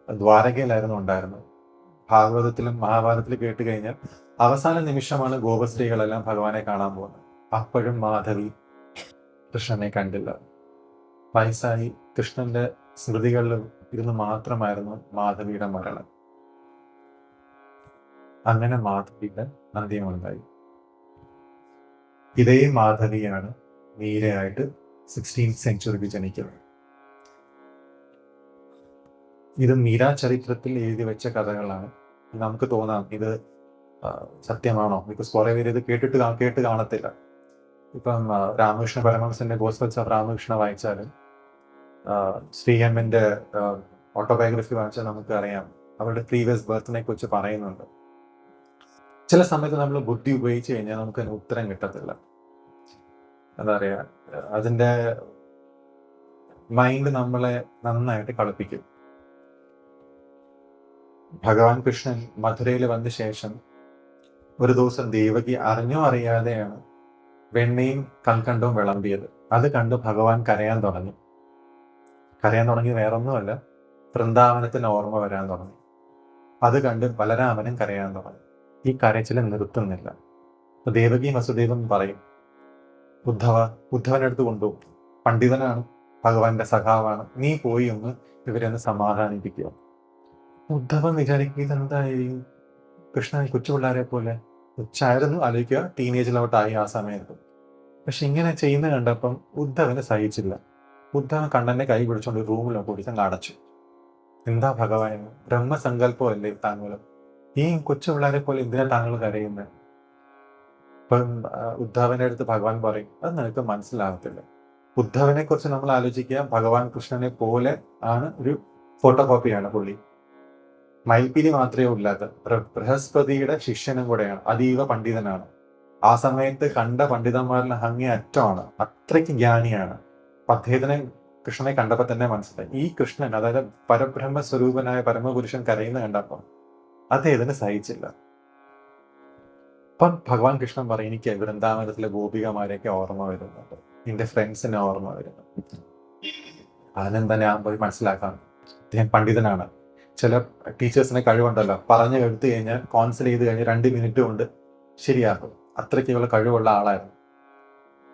ദ്വാരകയിലായിരുന്നു ഉണ്ടായിരുന്നത്. ഭാഗവതത്തിലും മഹാഭാരതത്തിലും കേട്ട് കഴിഞ്ഞാൽ അവസാന നിമിഷമാണ് ഗോപശ്രീകളെല്ലാം ഭഗവാനെ കാണാൻ പോകുന്നത്. അപ്പോഴും മാധവി കൃഷ്ണനെ കണ്ടില്ല. വയസ്സായി കൃഷ്ണന്റെ സ്മൃതികളിൽ ഇരുന്ന് മാത്രമായിരുന്നു മാധവിയുടെ മരണം. അങ്ങനെ മാധവിയുടെ അന്ത്യമുണ്ടായി. ഇതേ മാധവിയാണ് മീരയായിട്ട് 16th സെഞ്ചുറിയിൽ ജനിക്കുന്നത്. ഇത് മീര ചരിത്രത്തിൽ എഴുതി വെച്ച കഥകളാണ്. നമുക്ക് തോന്നാം ഇത് സത്യമാണോ, ബിക്കോസ് കുറെ പേര് ഇത് കേട്ട് കാണത്തില്ല. ഇപ്പം രാമകൃഷ്ണ പരമഹംസന്റെ ഗോസ്പൽസ് ഓഫ് രാമകൃഷ്ണ വായിച്ചാലും ശ്രീഹമ്മന്റെ ഓട്ടോബയോഗ്രഫി വായിച്ചാൽ നമുക്ക് അറിയാം, അവരുടെ പ്രീവിയസ് ബർത്തിനെ കുറിച്ച് പറയുന്നുണ്ട്. ചില സമയത്ത് നമ്മൾ ബുദ്ധി ഉപയോഗിച്ച് കഴിഞ്ഞാൽ നമുക്ക് അതിന് ഉത്തരം കിട്ടത്തില്ല. എന്താ പറയാ, അതിന്റെ മൈൻഡ് നമ്മളെ നന്നായിട്ട് കളിപ്പിക്കും. ഭഗവാൻ കൃഷ്ണൻ മധുരയിൽ വന്ന ശേഷം ഒരു ദിവസം ദേവകി അറിഞ്ഞോ അറിയാതെയാണ് വെണ്ണയും കൽക്കണ്ടവും വിളമ്പിയത്. അത് കണ്ട് ഭഗവാൻ കരയാൻ തുടങ്ങി വേറൊന്നുമല്ല, വൃന്ദാവനത്തിന് ഓർമ്മ വരാൻ തുടങ്ങി. അത് കണ്ട് ബലരാമനും കരയാൻ തുടങ്ങി. ഈ കരച്ചിൽ നിർത്തുന്നില്ല. അപ്പൊ ദേവകിയും വസുദേവൻ പറയും, ഉദ്ധവന്റെ അടുത്ത് കൊണ്ടുപോകും, പണ്ഡിതനാണ്, ഭഗവാന്റെ സഖാവാണ്, നീ പോയി ഒന്ന് ഇവരെ ഒന്ന് സമാധാനിപ്പിക്കുക. ഉദ്ധവൻ വിചാരിക്കുക, ഇതെന്തായി കൃഷ്ണൻ കൊച്ചു പിള്ളേരെ പോലെ കൊച്ചായിരുന്നു, ആലോചിക്കുക, ടീനേജിലോട്ടായി ആ സമയത്ത്. പക്ഷെ ഇങ്ങനെ ചെയ്യുന്ന കണ്ടപ്പം ഉദ്ധവന് സഹിച്ചില്ല. ഉദ്ധവൻ കണ്ണന്റെ കൈ പിടിച്ചുകൊണ്ട് റൂമിലൊക്കെ പിടിച്ചങ്ങ് അടച്ചു. എന്താ ഭഗവാൻ, ബ്രഹ്മസങ്കല്പമല്ലേ താങ്കളും, ഈ കൊച്ചു പിള്ളേരെ പോലെ എന്തിനാ താങ്കൾ കരയുന്നത്? ഇപ്പം ഉദ്ധവന്റെ അടുത്ത് ഭഗവാൻ പറയും, അത് നിനക്ക് മനസ്സിലാകത്തില്ല. ഉദ്ധവനെ കുറിച്ച് നമ്മൾ ആലോചിക്കുക, ഭഗവാൻ കൃഷ്ണനെ പോലെ ആണ്, ഒരു ഫോട്ടോ കോപ്പിയാണ് പുള്ളി. മയിൽപ്പീലി മാത്രമേ ഇല്ലാത്ത ബൃഹസ്പതിയുടെ ശിഷ്യനും കൂടെയാണ്, അതീവ പണ്ഡിതനാണ്. ആ സമയത്ത് കണ്ട പണ്ഡിതന്മാരിൽ അങ്ങേ അറ്റമാണ്, അത്രയ്ക്ക് ജ്ഞാനിയാണ്. അദ്ദേഹത്തിനെ കൃഷ്ണനെ കണ്ടപ്പോൾ തന്നെ മനസ്സിലായി, ഈ കൃഷ്ണൻ, അതായത് പരബ്രഹ്മ സ്വരൂപനായ പരമപുരുഷൻ കരയുന്ന കണ്ടപ്പോൾ അദ്ദേഹത്തിന് സഹിച്ചില്ല. അപ്പം ഭഗവാൻ കൃഷ്ണൻ പറയും, എനിക്ക് വൃന്ദാവനത്തിലെ ഗോപികമാരെയൊക്കെ ഓർമ്മ വരുന്നുണ്ട്, എന്റെ ഫ്രണ്ട്സിനെ ഓർമ്മ വരുന്നു. അതിനെന്താ ഞാൻ പോയി മനസ്സിലാക്കാം, അദ്ദേഹം പണ്ഡിതനാണ്. ചില ടീച്ചേഴ്സിനെ കഴിവുണ്ടല്ലോ, പറഞ്ഞു എടുത്തു കഴിഞ്ഞാൽ കോൺസൽ ചെയ്ത് കഴിഞ്ഞാൽ 2 മിനിറ്റ് കൊണ്ട് ശരിയാക്കും. അത്രയ്ക്കുള്ള കഴിവുള്ള ആളായിരുന്നു.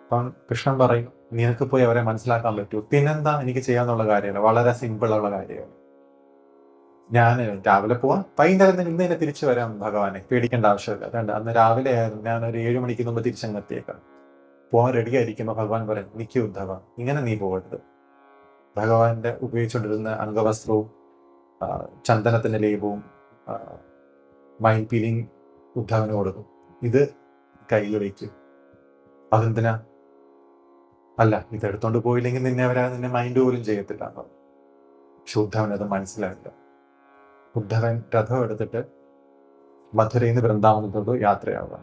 അപ്പം കൃഷ്ണൻ പറയും, നിനക്ക് പോയി അവരെ മനസ്സിലാക്കാൻ പറ്റൂ. പിന്നെന്താ എനിക്ക് ചെയ്യാന്നുള്ള കാര്യമല്ല, വളരെ സിമ്പിൾ ഉള്ള കാര്യമാണ്. ഞാൻ രാവിലെ പോവാം, വൈകുന്നേരം തന്നെ ഇന്ന് തന്നെ തിരിച്ചു വരാം ഭഗവാനെ, പേടിക്കേണ്ട ആവശ്യമില്ല. അതുകൊണ്ട് അന്ന് രാവിലെ ആയിരുന്നു, ഞാൻ ഒരു 7 മണിക്ക് മുമ്പ് തിരിച്ചങ്ങ് എത്തിയേക്കാം. പോകാൻ റെഡി ആയിരിക്കുമ്പോൾ ഭഗവാൻ പറയും, നിക്ക് ഉദ്ധവ, ഇങ്ങനെ നീ പോകരുത്. ഭഗവാന്റെ ഉപയോഗിച്ചുകൊണ്ടിരുന്ന അംഗവസ്ത്രവും ചന്ദനത്തിന്റെ ലേപവും മൈൽപീലിംഗ് ഉദ്ധവന് കൊടുക്കും. ഇത് കയ്യിൽ വയ്ക്കും. അതെന്തിനാ? അല്ല, ഇതെടുത്തോണ്ട് പോയില്ലെങ്കിൽ നിന്നെ മൈൻഡ് പോലും ചെയ്യത്തില്ല. പക്ഷെ ഉദ്ധവൻ അത് മനസ്സിലായില്ല. ഉദ്ധവൻ രഥം എടുത്തിട്ട് മധുരയിൽ നിന്ന് വൃന്ദാവനത്തോട് യാത്രയാവുക.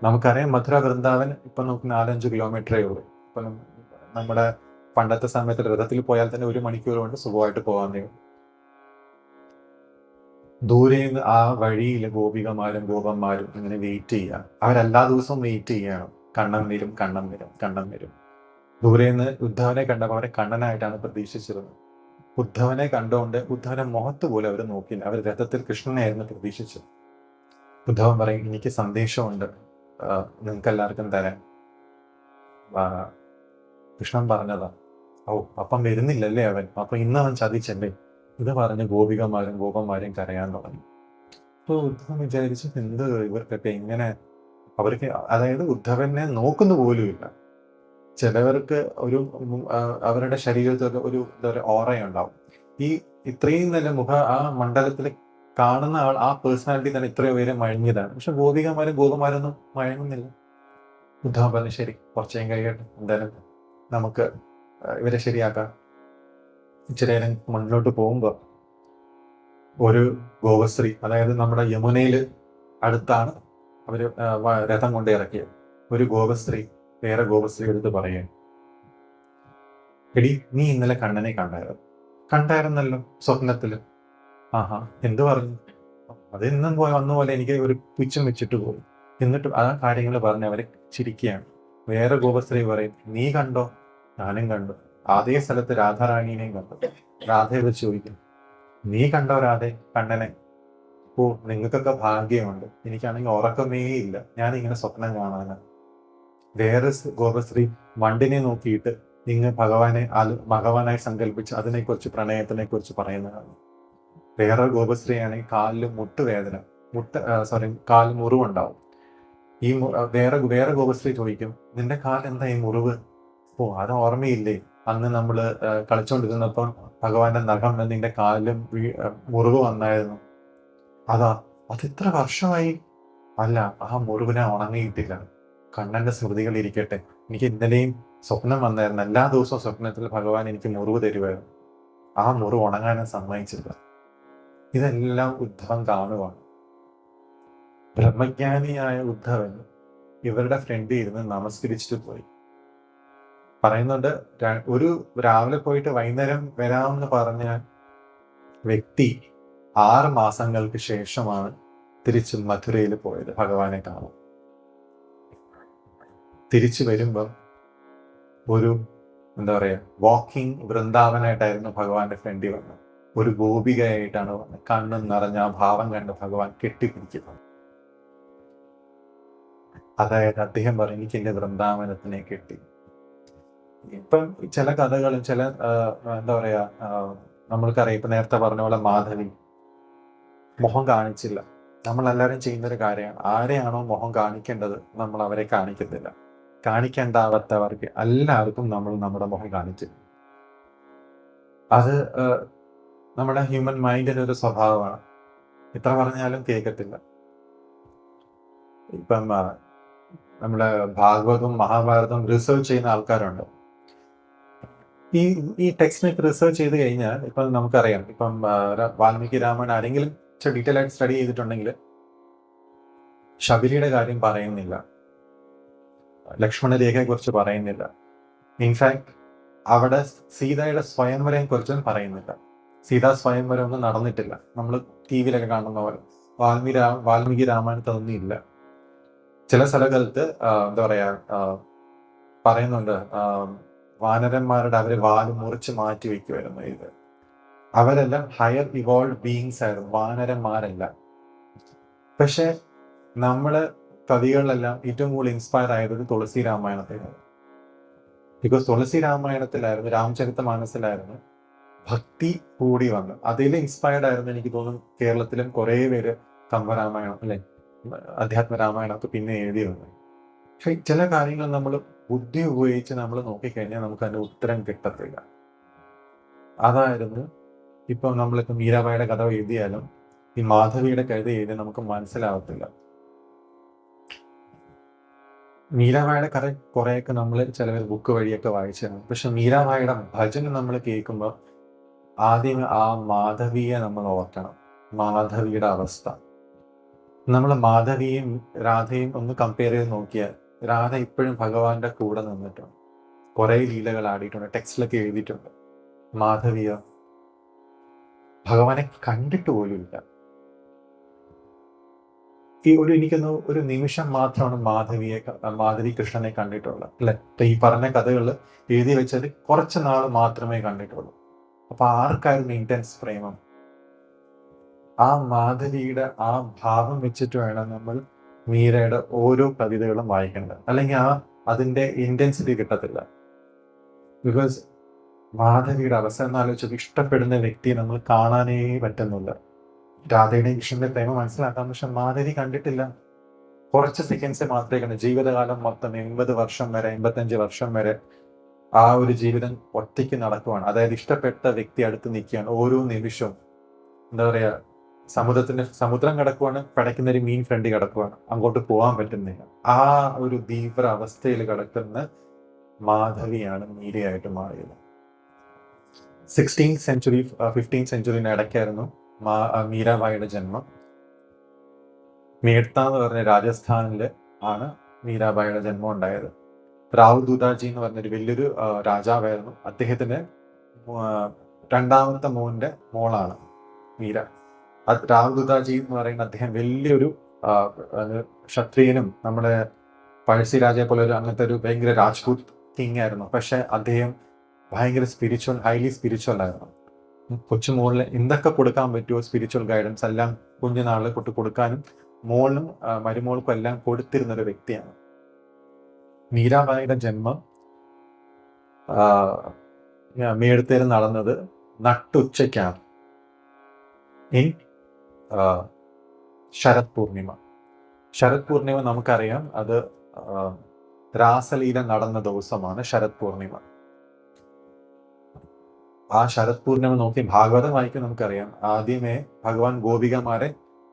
നമുക്കറിയാം, മധുര വൃന്ദാവൻ ഇപ്പൊ നമുക്ക് 4-5 കിലോമീറ്ററേ ഉള്ളൂ. ഇപ്പൊ നമ്മുടെ പണ്ടത്തെ സമയത്ത് രഥത്തിൽ പോയാൽ തന്നെ 1 മണിക്കൂർ കൊണ്ട് സുഖമായിട്ട് പോകാന്നേ ഉള്ളൂ. ദൂരെ നിന്ന് ആ വഴിയിൽ ഗോപികമാരും ഗോപന്മാരും ഇങ്ങനെ വെയിറ്റ് ചെയ്യുക. അവരെല്ലാ ദിവസവും വെയിറ്റ് ചെയ്യാണ്. കണ്ണൻ വരും, കണ്ണൻ വരും, കണ്ണൻ വരും. ദൂരെ നിന്ന് ഉദ്ധവനെ കണ്ടപ്പോൾ അവരെ കണ്ണനായിട്ടാണ് പ്രതീക്ഷിച്ചിരുന്നത്. ഉദ്ധവനെ കണ്ടുകൊണ്ട് ഉദ്ധവനെ മുഖത്ത് പോലും അവർ നോക്കില്ല. അവർ രഥത്തിൽ കൃഷ്ണനെയായിരുന്നു പ്രതീക്ഷിച്ചത്. ഉദ്ധവൻ പറയും, എനിക്ക് സന്ദേശമുണ്ട് നിങ്ങൾക്ക് എല്ലാവർക്കും തരാൻ. കൃഷ്ണൻ പറഞ്ഞതാ. ഓ, അപ്പം വരുന്നില്ലല്ലേ അവൻ, അപ്പൊ ഇന്നവൻ ചതിച്ചല്ലേ? ഇത് പറഞ്ഞ് ഗോപികമാരും ഗോപന്മാരും കരയാൻ തുടങ്ങി. അപ്പൊ ഉദ്ധവൻ വിചാരിച്ചു, എന്ത് ഇവർക്കൊക്കെ ഇങ്ങനെ, അവർക്ക് അതായത് ഉദ്ധവനെ നോക്കുന്നു പോലുമില്ല. ചിലവർക്ക് ഒരു അവരുടെ ശരീരത്തിൽ ഒരു ഓറയുണ്ടാവും. ഈ ഇത്രയും നല്ല ആ മണ്ഡലത്തിൽ കാണുന്ന ആൾ, ആ പേഴ്സണാലിറ്റി തന്നെ ഇത്രയോ പേര് മഴങ്ങിയതാണ്. പക്ഷെ ഗോപികമാരും ഗോപന്മാരൊന്നും മഴങ്ങുന്നില്ല. ഉദ്ധവൻ പറഞ്ഞു, ശരി, കുറച്ചേം കഴിയട്ടെ, എന്തായാലും നമുക്ക് ഇവരെ ശരിയാക്കാം. ഇച്ചിരി നേരം മുന്നോട്ട് പോകുമ്പോൾ ഒരു ഗോപശ്രീ, അതായത് നമ്മുടെ യമുനയില് അടുത്താണ് അവര് രഥം കൊണ്ട് ഇറക്കിയത്. ഒരു ഗോപശ്രീ വേറെ ഗോപശ്രീ എടുത്ത് പറയുക, എടി, നീ ഇന്നലെ കണ്ണനെ കണ്ടായിരുന്നല്ലോ സ്വപ്നത്തില്. ആഹാ, എന്ത് പറഞ്ഞു? അത് ഇന്നും വന്ന പോലെ എനിക്ക് ഒരു പുച്ഛം വെച്ചിട്ട് പോയി. എന്നിട്ട് ആ കാര്യങ്ങൾ പറഞ്ഞ് അവരെ ചിരിക്കുകയാണ്. വേറെ ഗോപശ്രീ പറയും, നീ കണ്ടോ? ഞാനും കണ്ടു. അതേ സ്ഥലത്ത് രാധാറാണീനെയും കണ്ടു. രാധയെ വെച്ച് ചോദിക്കും, നീ കണ്ടോ രാധെ കണ്ണനെ? ഓ, നിങ്ങൾക്കൊക്കെ ഭാഗ്യമുണ്ട്, എനിക്കാണെങ്കിൽ ഉറക്കമേ ഇല്ല, ഞാൻ ഇങ്ങനെ സ്വപ്നം കാണാനാണ്. വേറെ ഗോപശ്രീ വണ്ടിനെ നോക്കിയിട്ട് നിങ്ങൾ ഭഗവാനായി സങ്കല്പിച്ച് അതിനെക്കുറിച്ച്, പ്രണയത്തിനെ കുറിച്ച് പറയുന്നതാണ്. വേറെ ഗോപശ്രീയാണെങ്കിൽ കാലിൽ കാലിൽ മുറിവുണ്ടാവും. ഈ വേറെ ഗോപശ്രീ ചോദിക്കും, നിന്റെ കാൽ എന്താ ഈ മുറിവ്? ഓ, അത് ഓർമ്മയില്ലേ, അന്ന് നമ്മള് കളിച്ചോണ്ടിരുന്നപ്പോൾ ഭഗവാന്റെ നഖം നിന്റെ കാലിലും മുറിവ് വന്നായിരുന്നു. അത് ഇത്ര വർഷമായി. അല്ല, ആ മുറിവിനെ ഉണങ്ങിയിട്ടില്ല. കണ്ണന്റെ സ്മൃതികൾ ഇരിക്കട്ടെ. എനിക്ക് ഇന്നലെയും സ്വപ്നം വന്നായിരുന്നു. എല്ലാ ദിവസവും സ്വപ്നത്തിൽ ഭഗവാൻ എനിക്ക് മുറിവ് തരുമായിരുന്നു. ആ മുറിവ് ഉണങ്ങാനും സമ്മതിച്ചില്ല. ഇതെല്ലാം ഉദ്ധവൻ കാണുവാണ്. ബ്രഹ്മജ്ഞാനിയായ ഉദ്ധവൻ ഇവരുടെ ഫ്രണ്ടിൽ ഇരുന്ന് നമസ്കരിച്ചിട്ട് പോയി. പറയുന്നുണ്ട്, ഒരു രാവിലെ പോയിട്ട് വൈകുന്നേരം വരാമെന്ന് പറഞ്ഞ വ്യക്തി 6 മാസങ്ങൾക്ക് ശേഷമാണ് തിരിച്ച് മഥുരയിൽ പോയത് ഭഗവാനെ കാണാൻ. തിരിച്ചു വരുമ്പം ഒരു വാക്കിംഗ് വൃന്ദാവനായിട്ടായിരുന്നു ഭഗവാന്റെ ഫ്രണ്ടിൽ വന്നത്. ഒരു ഗോപികയായിട്ടാണ് വന്നത്. കണ്ണും നിറഞ്ഞ ആ ഭാവം കണ്ട് ഭഗവാൻ കെട്ടിപ്പിടിക്കുന്നു. അതായത് അദ്ദേഹം പറയും, എനിക്ക് എന്റെ വൃന്ദാവനത്തിനെ കെട്ടി. ഇപ്പം ചില കഥകളും ചില നമ്മൾക്കറിയാം, ഇപ്പൊ നേരത്തെ പറഞ്ഞ പോലെ മാധവി മുഖം കാണിച്ചില്ല. നമ്മളെല്ലാവരും ചെയ്യുന്നൊരു കാര്യമാണ്, ആരെയാണോ മുഖം കാണിക്കേണ്ടത് നമ്മൾ അവരെ കാണിക്കത്തില്ല. കാണിക്കേണ്ടാവാത്തവർക്ക് എല്ലാവർക്കും നമ്മൾ നമ്മുടെ മുഖം കാണിച്ചു. അത് നമ്മുടെ ഹ്യൂമൻ മൈൻഡിന്റെ ഒരു സ്വഭാവമാണ്. എത്ര പറഞ്ഞാലും കേൾക്കത്തില്ല. ഇപ്പം നമ്മുടെ ഭാഗവതവും മഹാഭാരതവും റിസർച്ച് ചെയ്യുന്ന ആൾക്കാരുണ്ട്. ഈ ടെക്സ്റ്റിനൊക്കെ റിസർച്ച് ചെയ്ത് കഴിഞ്ഞാൽ ഇപ്പം നമുക്കറിയാം, ഇപ്പം വാൽമീകി രാമായണം ആരെങ്കിലും ഡീറ്റെയിൽ ആയിട്ട് സ്റ്റഡി ചെയ്തിട്ടുണ്ടെങ്കിൽ ശബരിയുടെ കാര്യം പറയുന്നില്ല, ലക്ഷ്മണ രേഖയെ കുറിച്ച് പറയുന്നില്ല. ഇൻഫാക്ട് അവിടെ സീതയുടെ സ്വയംവരയെ കുറിച്ചും പറയുന്നില്ല. സീതാ സ്വയംവരം ഒന്നും നടന്നിട്ടില്ല. നമ്മൾ ടി വിയിലൊക്കെ കാണുന്ന പോലെ വാൽമീകി രാമായണത്തൊന്നും ഇല്ല. ചില സ്ഥലത്ത് പറയുന്നുണ്ട്, വാനരന്മാരുടെ അവര് വാല് മുറിച്ച് മാറ്റി വെക്കുമായിരുന്നു. ഇത് അവരെല്ലാം ഹയർ ഇവോൾവ് ബീയിങ്സ് ആയിരുന്നു, വാനരന്മാരല്ല. പക്ഷെ നമ്മള് കവികളിലെല്ലാം ഏറ്റവും കൂടുതൽ ഇൻസ്പയർ ആയത് തുളസി രാമായണത്തിനാണ്. ബിക്കോസ് തുളസി രാമായണത്തിലായിരുന്നു, രാമചരിത മാനസിലായിരുന്നു ഭക്തി കൂടി വന്നു. അതിൽ ഇൻസ്പയർഡ് ആയിരുന്നു എനിക്ക് തോന്നുന്നു കേരളത്തിലും കുറേ പേര് കമ്പരാമായണം അല്ലെ, അധ്യാത്മ രാമായണം ഒക്കെ പിന്നെ എഴുതി വന്നു. പക്ഷെ ചില കാര്യങ്ങൾ നമ്മൾ ബുദ്ധി ഉപയോഗിച്ച് നമ്മൾ നോക്കിക്കഴിഞ്ഞാൽ നമുക്ക് അതിന്റെ ഉത്തരം കിട്ടത്തില്ല. അതായിരുന്നു ഇപ്പം നമ്മളിപ്പോൾ മീരാബായിയുടെ കഥ എഴുതിയാലും ഈ മാധവിയുടെ കഥ എഴുതി നമുക്ക് മനസ്സിലാവത്തില്ല. മീരാബായിയുടെ കഥ കുറെയൊക്കെ നമ്മൾ ചിലവർ ബുക്ക് വഴിയൊക്കെ വായിച്ചാണ്. പക്ഷെ മീരാബായിയുടെ ഭജന നമ്മൾ കേൾക്കുമ്പോൾ ആദ്യം ആ മാധവിയെ നമ്മൾ ഓർക്കണം. മാധവിയുടെ അവസ്ഥ, നമ്മൾ മാധവിയും രാധയും ഒന്ന് കമ്പയർ ചെയ്ത് നോക്കിയാൽ രാധ ഇപ്പോഴും ഭഗവാന്റെ കൂടെ നിന്നിട്ടുണ്ട്, കുറെ ലീലകൾ ആടിയിട്ടുണ്ട്, ടെക്സ്റ്റിലൊക്കെ എഴുതിയിട്ടുണ്ട്. മാധവിയോ ഭഗവാനെ കണ്ടിട്ട് പോലുമില്ല. ഈ എനിക്കൊന്ന് ഒരു നിമിഷം മാത്രമാണ് മാധവി കൃഷ്ണനെ കണ്ടിട്ടുള്ളത് അല്ലെ. ഈ പറഞ്ഞ കഥകൾ എഴുതി വെച്ചത് കുറച്ച് നാൾ മാത്രമേ കണ്ടിട്ടുള്ളൂ. അപ്പൊ ആർക്കായിരുന്നു ഇന്റൻസ് പ്രേമം? ആ മാധവിയുടെ ആ ഭാവം വെച്ചിട്ട് വേണം നമ്മൾ മീരയുടെ ഓരോ കവിതകളും വായിക്കേണ്ടത്, അല്ലെങ്കിൽ അതിന്റെ ഇന്റൻസിറ്റി കിട്ടത്തില്ല. ബിക്കോസ് മാധവിയുടെ അവസ്ഥ എന്നാലോചിച്ച് ഇഷ്ടപ്പെടുന്ന വ്യക്തിയെ നമ്മൾ കാണാനേ പറ്റുന്നില്ല. രാധയുടെയും കൃഷ്ണന്റെ പ്രേമം മനസ്സിലാക്കാം, പക്ഷെ മാധവി കണ്ടിട്ടില്ല. കുറച്ച് സെക്കൻഡ്സ് മാത്രമേ കണ്ടു. ജീവിതകാലം മൊത്തം 80 വർഷം വരെ, 85 വർഷം വരെ ആ ഒരു ജീവിതം ഒറ്റയ്ക്ക് നടക്കുവാണ്. അതായത് ഇഷ്ടപ്പെട്ട വ്യക്തി അടുത്ത് നിൽക്കുകയാണ്. ഓരോ നിമിഷവും എന്താ പറയാ, സമുദ്രം കിടക്കുവാണ്, പടയ്ക്കുന്ന ഒരു മീൻ ഫ്രണ്ട് കിടക്കുവാണ്, അങ്ങോട്ട് പോകാൻ പറ്റുന്നില്ല. ആ ഒരു തീവ്ര അവസ്ഥയിൽ കിടക്കുന്ന മാധവിയാണ് മീരയായിട്ട് മാറിയത്. 16th സെഞ്ചുറി 15th സെഞ്ചുറിന് ഇടയ്ക്കായിരുന്നു മീരാബായിയുടെ ജന്മം. മേഡ്ത എന്ന് പറഞ്ഞ രാജസ്ഥാനില് ആണ് മീരാബായിയുടെ ജന്മം ഉണ്ടായത്. റാവു ദുദാജി എന്ന് പറഞ്ഞൊരു വലിയൊരു രാജാവായിരുന്നു. അദ്ദേഹത്തിന് രണ്ടാമത്തെ മോന്റെ മോളാണ് മീര. റാവു ദുദാജി എന്ന് പറയുന്ന അദ്ദേഹം വലിയൊരു ക്ഷത്രിയനും നമ്മുടെ പഴശ്ശി രാജയെ പോലെ അങ്ങനത്തെ ഒരു ഭയങ്കര രാജ്പൂത് കിങ് ആയിരുന്നു. പക്ഷെ അദ്ദേഹം ഭയങ്കര ഹൈലി സ്പിരിച്വൽ ആയിരുന്നു. കൊച്ചുമോളിന് എന്തൊക്കെ കൊടുക്കാൻ പറ്റുമോ സ്പിരിച്വൽ ഗൈഡൻസ് എല്ലാം കുഞ്ഞുനാളിൽ കൊടുക്കാനും മോളിനും മരുമോൾക്കും എല്ലാം കൊടുത്തിരുന്ന ഒരു വ്യക്തിയാണ്. മീരാബായിയുടെ ജന്മം മേടത്തേര് നടന്നത് നട്ടുച്ചയ്ക്കാണ്, ഇൻ ശരത് പൂർണിമ. ശരത് പൂർണിമ നമുക്കറിയാം, അത് രാസലീല നടന്ന ദിവസമാണ് ശരത് പൂർണിമ. ആ ശരത് പൂർണിമ നോക്കി ഭാഗവതം വായിക്കും നമുക്കറിയാം, ആദ്യമേ ഭഗവാൻ ഗോപികമാരെ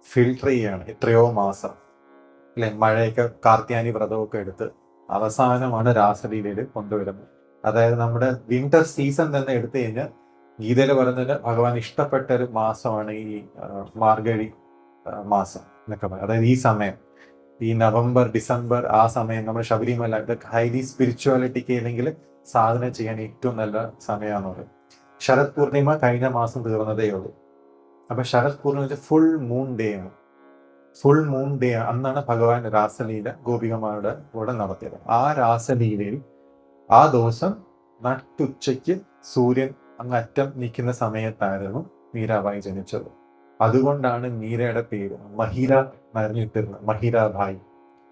ഫിൽട്ടർ ചെയ്യാണ് എത്രയോ മാസം അല്ലെ, മഴയൊക്കെ കാർത്തിയാനി വ്രതമൊക്കെ എടുത്ത് അവസാനമാണ് രാസലീലയിൽ കൊണ്ടുവരുന്നത്. അതായത് നമ്മുടെ വിന്റർ സീസൺ തന്നെ എടുത്തു കഴിഞ്ഞാൽ ഗീതയിൽ പറയുന്നത് ഭഗവാൻ ഇഷ്ടപ്പെട്ട ഒരു മാസമാണ് ഈ മാർഗഴി മാസം എന്നൊക്കെ പറയും. അതായത് ഈ സമയം, ഈ നവംബർ ഡിസംബർ ആ സമയം നമ്മൾ ശബരിമല ഇതൊക്കെ ഹൈലി സ്പിരിച്വാലിറ്റിക്ക് അല്ലെങ്കിൽ സാധന ചെയ്യാൻ ഏറ്റവും നല്ല സമയമാണെന്ന് പറയും. ശരത് പൂർണിമ കഴിഞ്ഞ മാസം തീർന്നതേ ഉള്ളൂ. അപ്പൊ Sharad Purnima full moon day ആണ്. ഫുൾ മൂൺ ഡേ അന്നാണ് ഭഗവാൻ രാസലീല ഗോപികമാരുടെ കൂടെ നടത്തിയത്. ആ രാസലീലയിൽ ആ ദിവസം നട്ടുച്ചയ്ക്ക് സൂര്യൻ അങ്ങറ്റം നിൽക്കുന്ന സമയത്തായിരുന്നു മീരാബായി ജനിച്ചത്. അതുകൊണ്ടാണ് മീരയുടെ പേര് മഹിര എന്നറിഞ്ഞിട്ടിരുന്നത്, മഹിരാബായി.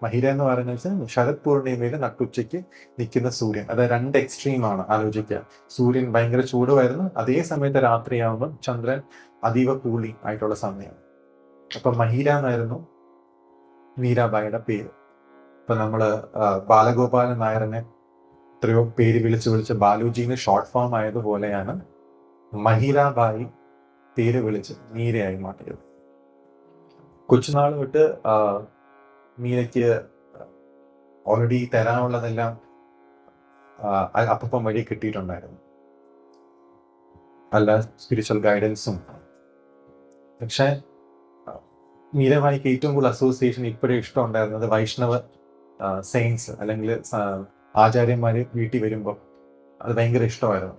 മഹിര എന്ന് പറയുന്നത് വെച്ചാൽ ശരത് പൂർണിമയിൽ നട്ടുച്ചയ്ക്ക് നിൽക്കുന്ന സൂര്യൻ. അത് രണ്ട് എക്സ്ട്രീമാണ് ആലോചിക്കുക. സൂര്യൻ ഭയങ്കര ചൂടുമായിരുന്നു, അതേ സമയത്ത് രാത്രിയാകുമ്പോൾ ചന്ദ്രൻ അതീവ കൂളി ആയിട്ടുള്ള സമയം. അപ്പൊ മഹിര എന്നായിരുന്നു മീരാബായിയുടെ പേര്. ഇപ്പൊ നമ്മള് ബാലഗോപാലൻ നായരനെ എത്രയോ പേര് വിളിച്ച് ബാലുജീന് ഷോർട്ട് ഫോം ആയതുപോലെയാണ് മഹിരാബായി പേര് വിളിച്ച് മീരയായി മാറ്റിയത്. കൊച്ചുനാൾ തൊട്ട് മീരയ്ക്ക് ഓൾറെഡി തരാനുള്ളതെല്ലാം അപ്പം വഴി കിട്ടിയിട്ടുണ്ടായിരുന്നു, നല്ല സ്പിരിച്വൽ ഗൈഡൻസും. പക്ഷെ മീരബായിക്ക് ഏറ്റവും കൂടുതൽ അസോസിയേഷൻ ഇപ്പോഴും ഇഷ്ടം ഉണ്ടായിരുന്നത് വൈഷ്ണവ സെയിൻസ് അല്ലെങ്കിൽ ആചാര്യന്മാര് വീട്ടിൽ വരുമ്പോൾ അത് ഭയങ്കര ഇഷ്ടമായിരുന്നു.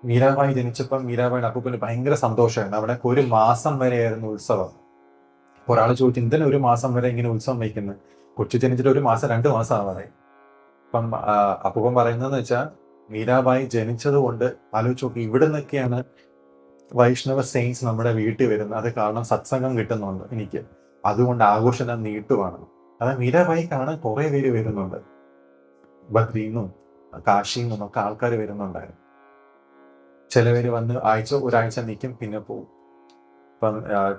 മീരാബായി ജനിച്ചപ്പം മീരാബായിയുടെ അപ്പൂപ്പന് ഭയങ്കര സന്തോഷമായിരുന്നു. അവിടെ 1 മാസം വരെയായിരുന്നു ഉത്സവം. ഒരാൾ ചോദിച്ചു, എന്തിനാ 1 മാസം വരെ ഇങ്ങനെ ഉത്സവം വയ്ക്കുന്നത്? കൊച്ചു ജനിച്ചിട്ട് 1 മാസം 2 മാസം ആവാറായി. അപ്പം അപ്പൂപ്പൻ പറയുന്നതെന്ന് വെച്ചാൽ മീരാബായി ജനിച്ചത് കൊണ്ട് ആലോചിച്ച് നോക്കി, ഇവിടെ നിന്നൊക്കെയാണ് വൈഷ്ണവ സെയിൻസ് നമ്മുടെ വീട്ടിൽ വരുന്നത്. അത് കാരണം സത്സംഗം കിട്ടുന്നുണ്ട് എനിക്ക്, അതുകൊണ്ട് ആഘോഷം ഞാൻ നീട്ടുവാണ്. അതായത് മീരാബായി കാണാൻ കുറെ പേര് വരുന്നുണ്ട്, ബദ്രീന്നും കാശിയിൽ നിന്നൊക്കെ ആൾക്കാർ വരുന്നുണ്ടായിരുന്നു. ചിലവർ വന്ന് ഒരാഴ്ച നിൽക്കും, പിന്നെ പോകും. ഇപ്പം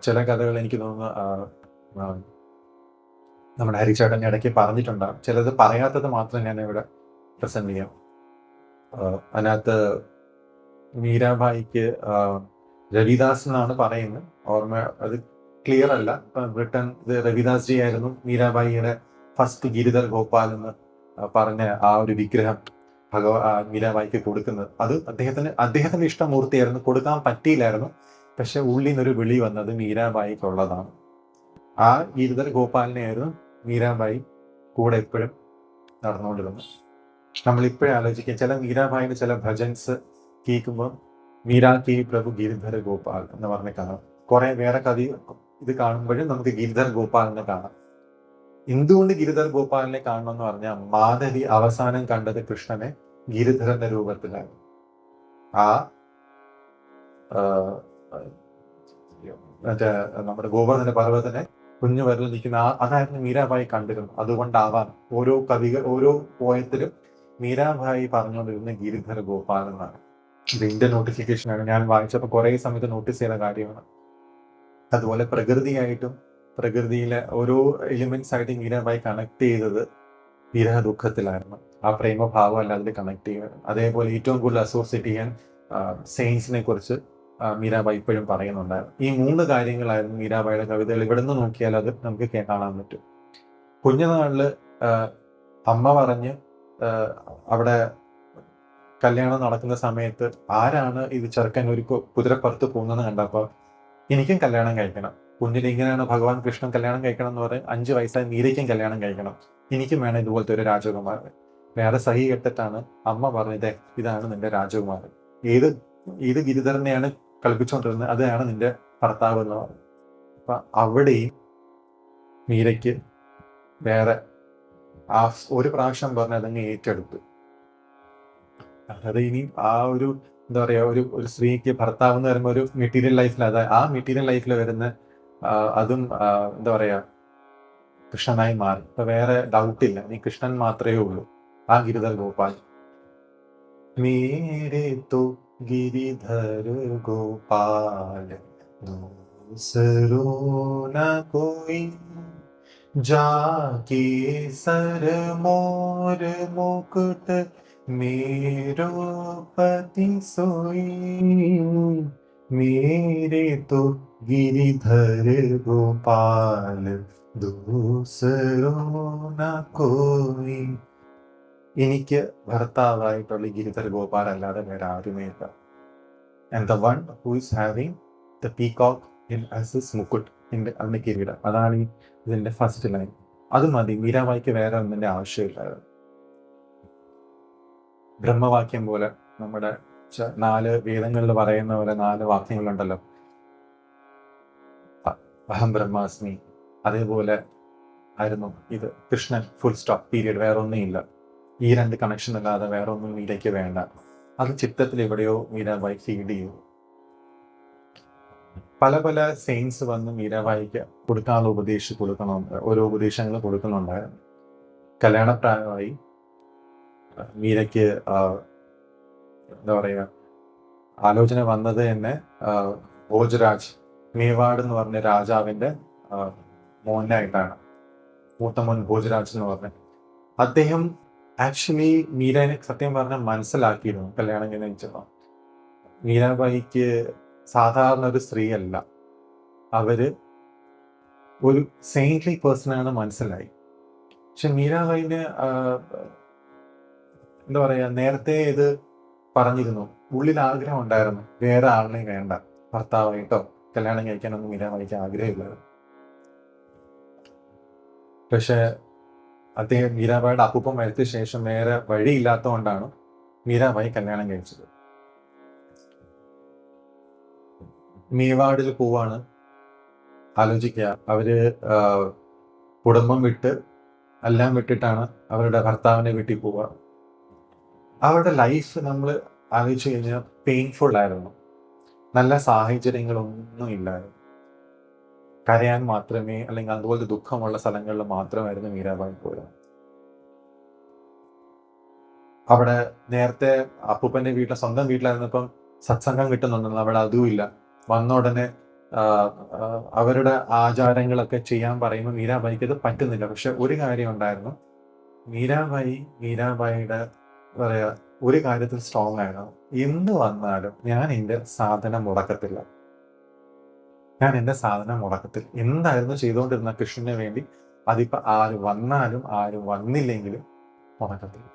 ചില കഥകൾ എനിക്ക് തോന്നുന്നു നമ്മുടെ ഹരിച്ചേട്ടൻ ഇടയ്ക്ക് പറഞ്ഞിട്ടുണ്ടാകും. ചിലത് പറയാത്തത് മാത്രം ഞാൻ ഇവിടെ പ്രസന്റ് ചെയ്യാം. അതിനകത്ത് മീരാഭായിക്ക് രവിദാസ് എന്നാണ് പറയുന്നത്. ഓർമ്മ അത് ക്ലിയർ അല്ല. റിട്ടൺ ഇത് രവിദാസ് ജി ആയിരുന്നു മീരാഭായിയുടെ ഫസ്റ്റ് ഗിരിധർ ഗോപാൽ എന്ന് പറഞ്ഞ ആ ഒരു വിഗ്രഹം മീരാഭായിക്ക് കൊടുക്കുന്നത്. അത് അദ്ദേഹത്തിന്റെ ഇഷ്ടമൂർത്തിയായിരുന്നു, കൊടുക്കാൻ പറ്റിയില്ലായിരുന്നു. പക്ഷെ ഉള്ളിൽ നിന്നൊരു വിളി വന്നത് മീരാഭായിക്കുള്ളതാണ്. ആ ഗിരിധർ ഗോപാലിനെയായിരുന്നു മീരാഭായി കൂടെ എപ്പോഴും നടന്നുകൊണ്ടിരുന്നത്. നമ്മളിപ്പോഴും ആലോചിക്കുക, ചില മീരാഭായിയുടെ ചില ഭജൻസ് കേൾക്കുമ്പോൾ മീരാ കി പ്രഭു ഗിരിധർ ഗോപാൽ എന്ന് പറഞ്ഞ് കാണാം. കുറെ വേറെ കവി ഇത് കാണുമ്പോഴും നമുക്ക് ഗിരിധർ ഗോപാലിനെ കാണാം. എന്തുകൊണ്ട് ഗിരിധർ ഗോപാലിനെ കാണണം എന്ന് പറഞ്ഞാൽ, മാധവി അവസാനം കണ്ടത് കൃഷ്ണനെ ഗിരിധരന്റെ രൂപത്തിലാണ്. ആ മറ്റേ നമ്മുടെ ഗോവർദ്ധന പർവ്വതനെ കുഞ്ഞു വരൽ നിൽക്കുന്ന അതായിരുന്നു മീരാഭായി കണ്ടിരുന്നത്. അതുകൊണ്ടാവാം ഓരോ പോയത്തിലും മീരാഭായി പറഞ്ഞുകൊണ്ടിരുന്ന ഗിരിധർ ഗോപാൽ എന്നാണ്. ഇതിന്റെ നോട്ടിഫിക്കേഷനാണ് ഞാൻ വായിച്ചപ്പോൾ കുറെ സമയത്ത് നോട്ടീസ് ചെയ്ത കാര്യമാണ്. അതുപോലെ പ്രകൃതിയിലെ ഓരോ എലിമെന്റ്സ് ആയിട്ട് മീരാഭായി കണക്ട് ചെയ്തത് വിരഹ ദുഃഖത്തിലായിരുന്നു. ആ പ്രേമഭാവം അല്ല അതിൽ കണക്ട് ചെയ്യുന്നത്. അതേപോലെ ഏറ്റവും കൂടുതൽ അസോസിയേറ്റ് ചെയ്യാൻ സെയിൻസിനെ കുറിച്ച് മീരാഭായി ഇപ്പോഴും പറയുന്നുണ്ടായിരുന്നു. ഈ 3 കാര്യങ്ങളായിരുന്നു മീരാഭായിയുടെ കവിതകൾ. ഇവിടെ നിന്ന് നോക്കിയാൽ അത് നമുക്ക് കാണാൻ പറ്റും. കുഞ്ഞുനാളില് അമ്മ പറഞ്ഞ് അവിടെ കല്യാണം നടക്കുന്ന സമയത്ത് ആരാണ് ഇത് ചെറുക്കൻ ഒരു കുതിരപ്പുറത്ത് പോകുന്നതെന്ന് കണ്ടപ്പോൾ എനിക്കും കല്യാണം കഴിക്കണം, കുഞ്ഞിൽ ഇങ്ങനെയാണ് ഭഗവാൻ കൃഷ്ണൻ കല്യാണം കഴിക്കണം എന്ന് പറയും. 5 വയസ്സായി മീരയ്ക്കും കല്യാണം കഴിക്കണം, എനിക്കും വേണം ഇതുപോലത്തെ ഒരു രാജകുമാരൻ. വേറെ സഹി കെട്ടിട്ടാണ് അമ്മ പറഞ്ഞത്, ഇതാണ് നിന്റെ രാജകുമാരൻ. ഏത് ഗിരിധരനെയാണ് കളിപ്പിച്ചുകൊണ്ടിരുന്നത്, അതാണ് നിന്റെ ഭർത്താവ് എന്ന് പറഞ്ഞു. അപ്പൊ അവിടെയും മീരയ്ക്ക് വേറെ ഒരു പ്രാവശ്യം പറഞ്ഞ് അതങ്ങ് ഏറ്റെടുത്തു. അത് ഇനി ആ ഒരു എന്താ പറയാ, ഒരു സ്ത്രീക്ക് ഭർത്താവ് എന്ന് പറയുമ്പോൾ ഒരു മെറ്റീരിയൽ ലൈഫിൽ, ആ മെറ്റീരിയൽ ലൈഫിൽ വരുന്ന അതും എന്താ പറയാ കൃഷ്ണനായി മാറി. ഇപ്പൊ വേറെ ഡൗട്ടില്ല, നീ കൃഷ്ണൻ മാത്രമേ ഉള്ളൂ. ആ ഗിരിധർ ഗോപാൽ മേരെ തോ ഗിരിധർ ഗോപാൽ ദൂസരോ ന കോയി जाके सर मोर मुकुट मेरो पति सोई मेरे तो गिरिधर गोपाल दूसरो न कोई. എനിക്ക് ഭർത്താവായിട്ടുള്ള ഗിരിധർ ഗോപാൽ അല്ലാതെ വേറെ ആരുമേയില്ല. And the one who is having the peacock in as his മുക്കുട്ട്, അതിന്റെ കിരീടം. അതാണ് ഇതിന്റെ ഫസ്റ്റ് ലൈൻ. അത് മതി, മീരാഭായിക്ക് വേറെ ഒന്നിന്റെ ആവശ്യമില്ലായിരുന്നു. ബ്രഹ്മവാക്യം പോലെ, നമ്മുടെ 4 വേദങ്ങളിൽ പറയുന്ന പോലെ 4 വാക്യങ്ങളുണ്ടല്ലോ, അഹം ബ്രഹ്മാസ്മി. അതേപോലെ ആയിരുന്നു ഇത്. കൃഷ്ണൻ, ഫുൾ സ്റ്റോപ്പ്, പീരിയഡ്, വേറെ ഒന്നുമില്ല. ഈ 2 കണക്ഷൻ അല്ലാതെ വേറെ ഒന്നും മീരയ്ക്ക് വേണ്ട. അത് ചിത്രത്തിൽ എവിടെയോ മീരാഭായി ഫീഡ് ചെയ്യും. പല പല സെയിൻസ് വന്ന് മീരാഭായിക്ക് കൊടുക്കാനുള്ള ഓരോ ഉപദേശങ്ങൾ കൊടുക്കുന്നുണ്ടായിരുന്നു. കല്യാണപ്രായമായി മീരയ്ക്ക് എന്താ പറയുക, ആലോചന വന്നത് തന്നെ ഭോജരാജ്, മേവാട് എന്ന് പറഞ്ഞ രാജാവിന്റെ മോനായിട്ടാണ്. മൂത്ത മോൻ ഭോജരാജ് എന്ന് പറഞ്ഞ അദ്ദേഹം ആക്ച്വലി മീരനെ സത്യം പറഞ്ഞാൽ മനസ്സിലാക്കിയിരുന്നു കല്യാണം കഴിച്ചപ്പോൾ. മീരാഭായിക്ക് സാധാരണ ഒരു സ്ത്രീയല്ല, അവര് ഒരു സെയിൻറ്റ്ലി പേഴ്സണാണ് മനസ്സിലായി. പക്ഷെ മീരാഭായിന് എന്താ പറയാ, നേരത്തെ ഇത് പറഞ്ഞിരുന്നു, ഉള്ളിൽ ആഗ്രഹം ഉണ്ടായിരുന്നു വേറെ ആളിനെ വേണ്ട, ഭർത്താവായിട്ടോ കല്യാണം കഴിക്കാനൊന്നും മീരാഭായിക്ക് ആഗ്രഹമില്ലായിരുന്നു. പക്ഷെ അദ്ദേഹം മീരാഭായിയുടെ അപ്പൂപ്പൻ മരിച്ച ശേഷം വേറെ വഴിയില്ലാത്തതുകൊണ്ടാണ് മീരാഭായി കല്യാണം കഴിച്ചത്. മേവാടിൽ പോവാണ്. ആലോചിക്കുക, അവര് കുടുംബം എല്ലാം വിട്ടിട്ടാണ് അവരുടെ ഭർത്താവിനെ വീട്ടിൽ പോവുക. അവരുടെ ലൈഫ് നമ്മൾ ആലോചിച്ച് കഴിഞ്ഞാൽ പെയിൻഫുൾ ആയിരുന്നു. നല്ല സാഹചര്യങ്ങളൊന്നും ഇല്ലായിരുന്നു. കരയാൻ മാത്രമേ, അല്ലെങ്കിൽ അതുപോലെ ദുഃഖമുള്ള സ്ഥലങ്ങളിൽ മാത്രമായിരുന്നു മീരാഭായി പോയത്. അവിടെ നേരത്തെ അപ്പൂപ്പന്റെ വീട്ടിലെ സ്വന്തം വീട്ടിലായിരുന്നപ്പം സത്സംഗം കിട്ടുന്നുണ്ടെന്ന് അവിടെ അതുമില്ല. വന്ന ഉടനെ അവരുടെ ആചാരങ്ങളൊക്കെ ചെയ്യാൻ പറയുമ്പോൾ മീരാബായിക്ക് അത് പറ്റുന്നില്ല. പക്ഷെ ഒരു കാര്യം ഉണ്ടായിരുന്നു, മീരാബായിയുടെ പറയാ ഒരു കാര്യത്തിൽ സ്ട്രോങ് ആയിരുന്നു. എന്ത് വന്നാലും ഞാൻ എൻ്റെ സാധനം മുടക്കത്തില്ല. എന്തായിരുന്നു ചെയ്തുകൊണ്ടിരുന്ന കൃഷ്ണന് വേണ്ടി, അതിപ്പോ ആര് വന്നാലും ആര് വന്നില്ലെങ്കിലും മുടക്കത്തില്ല.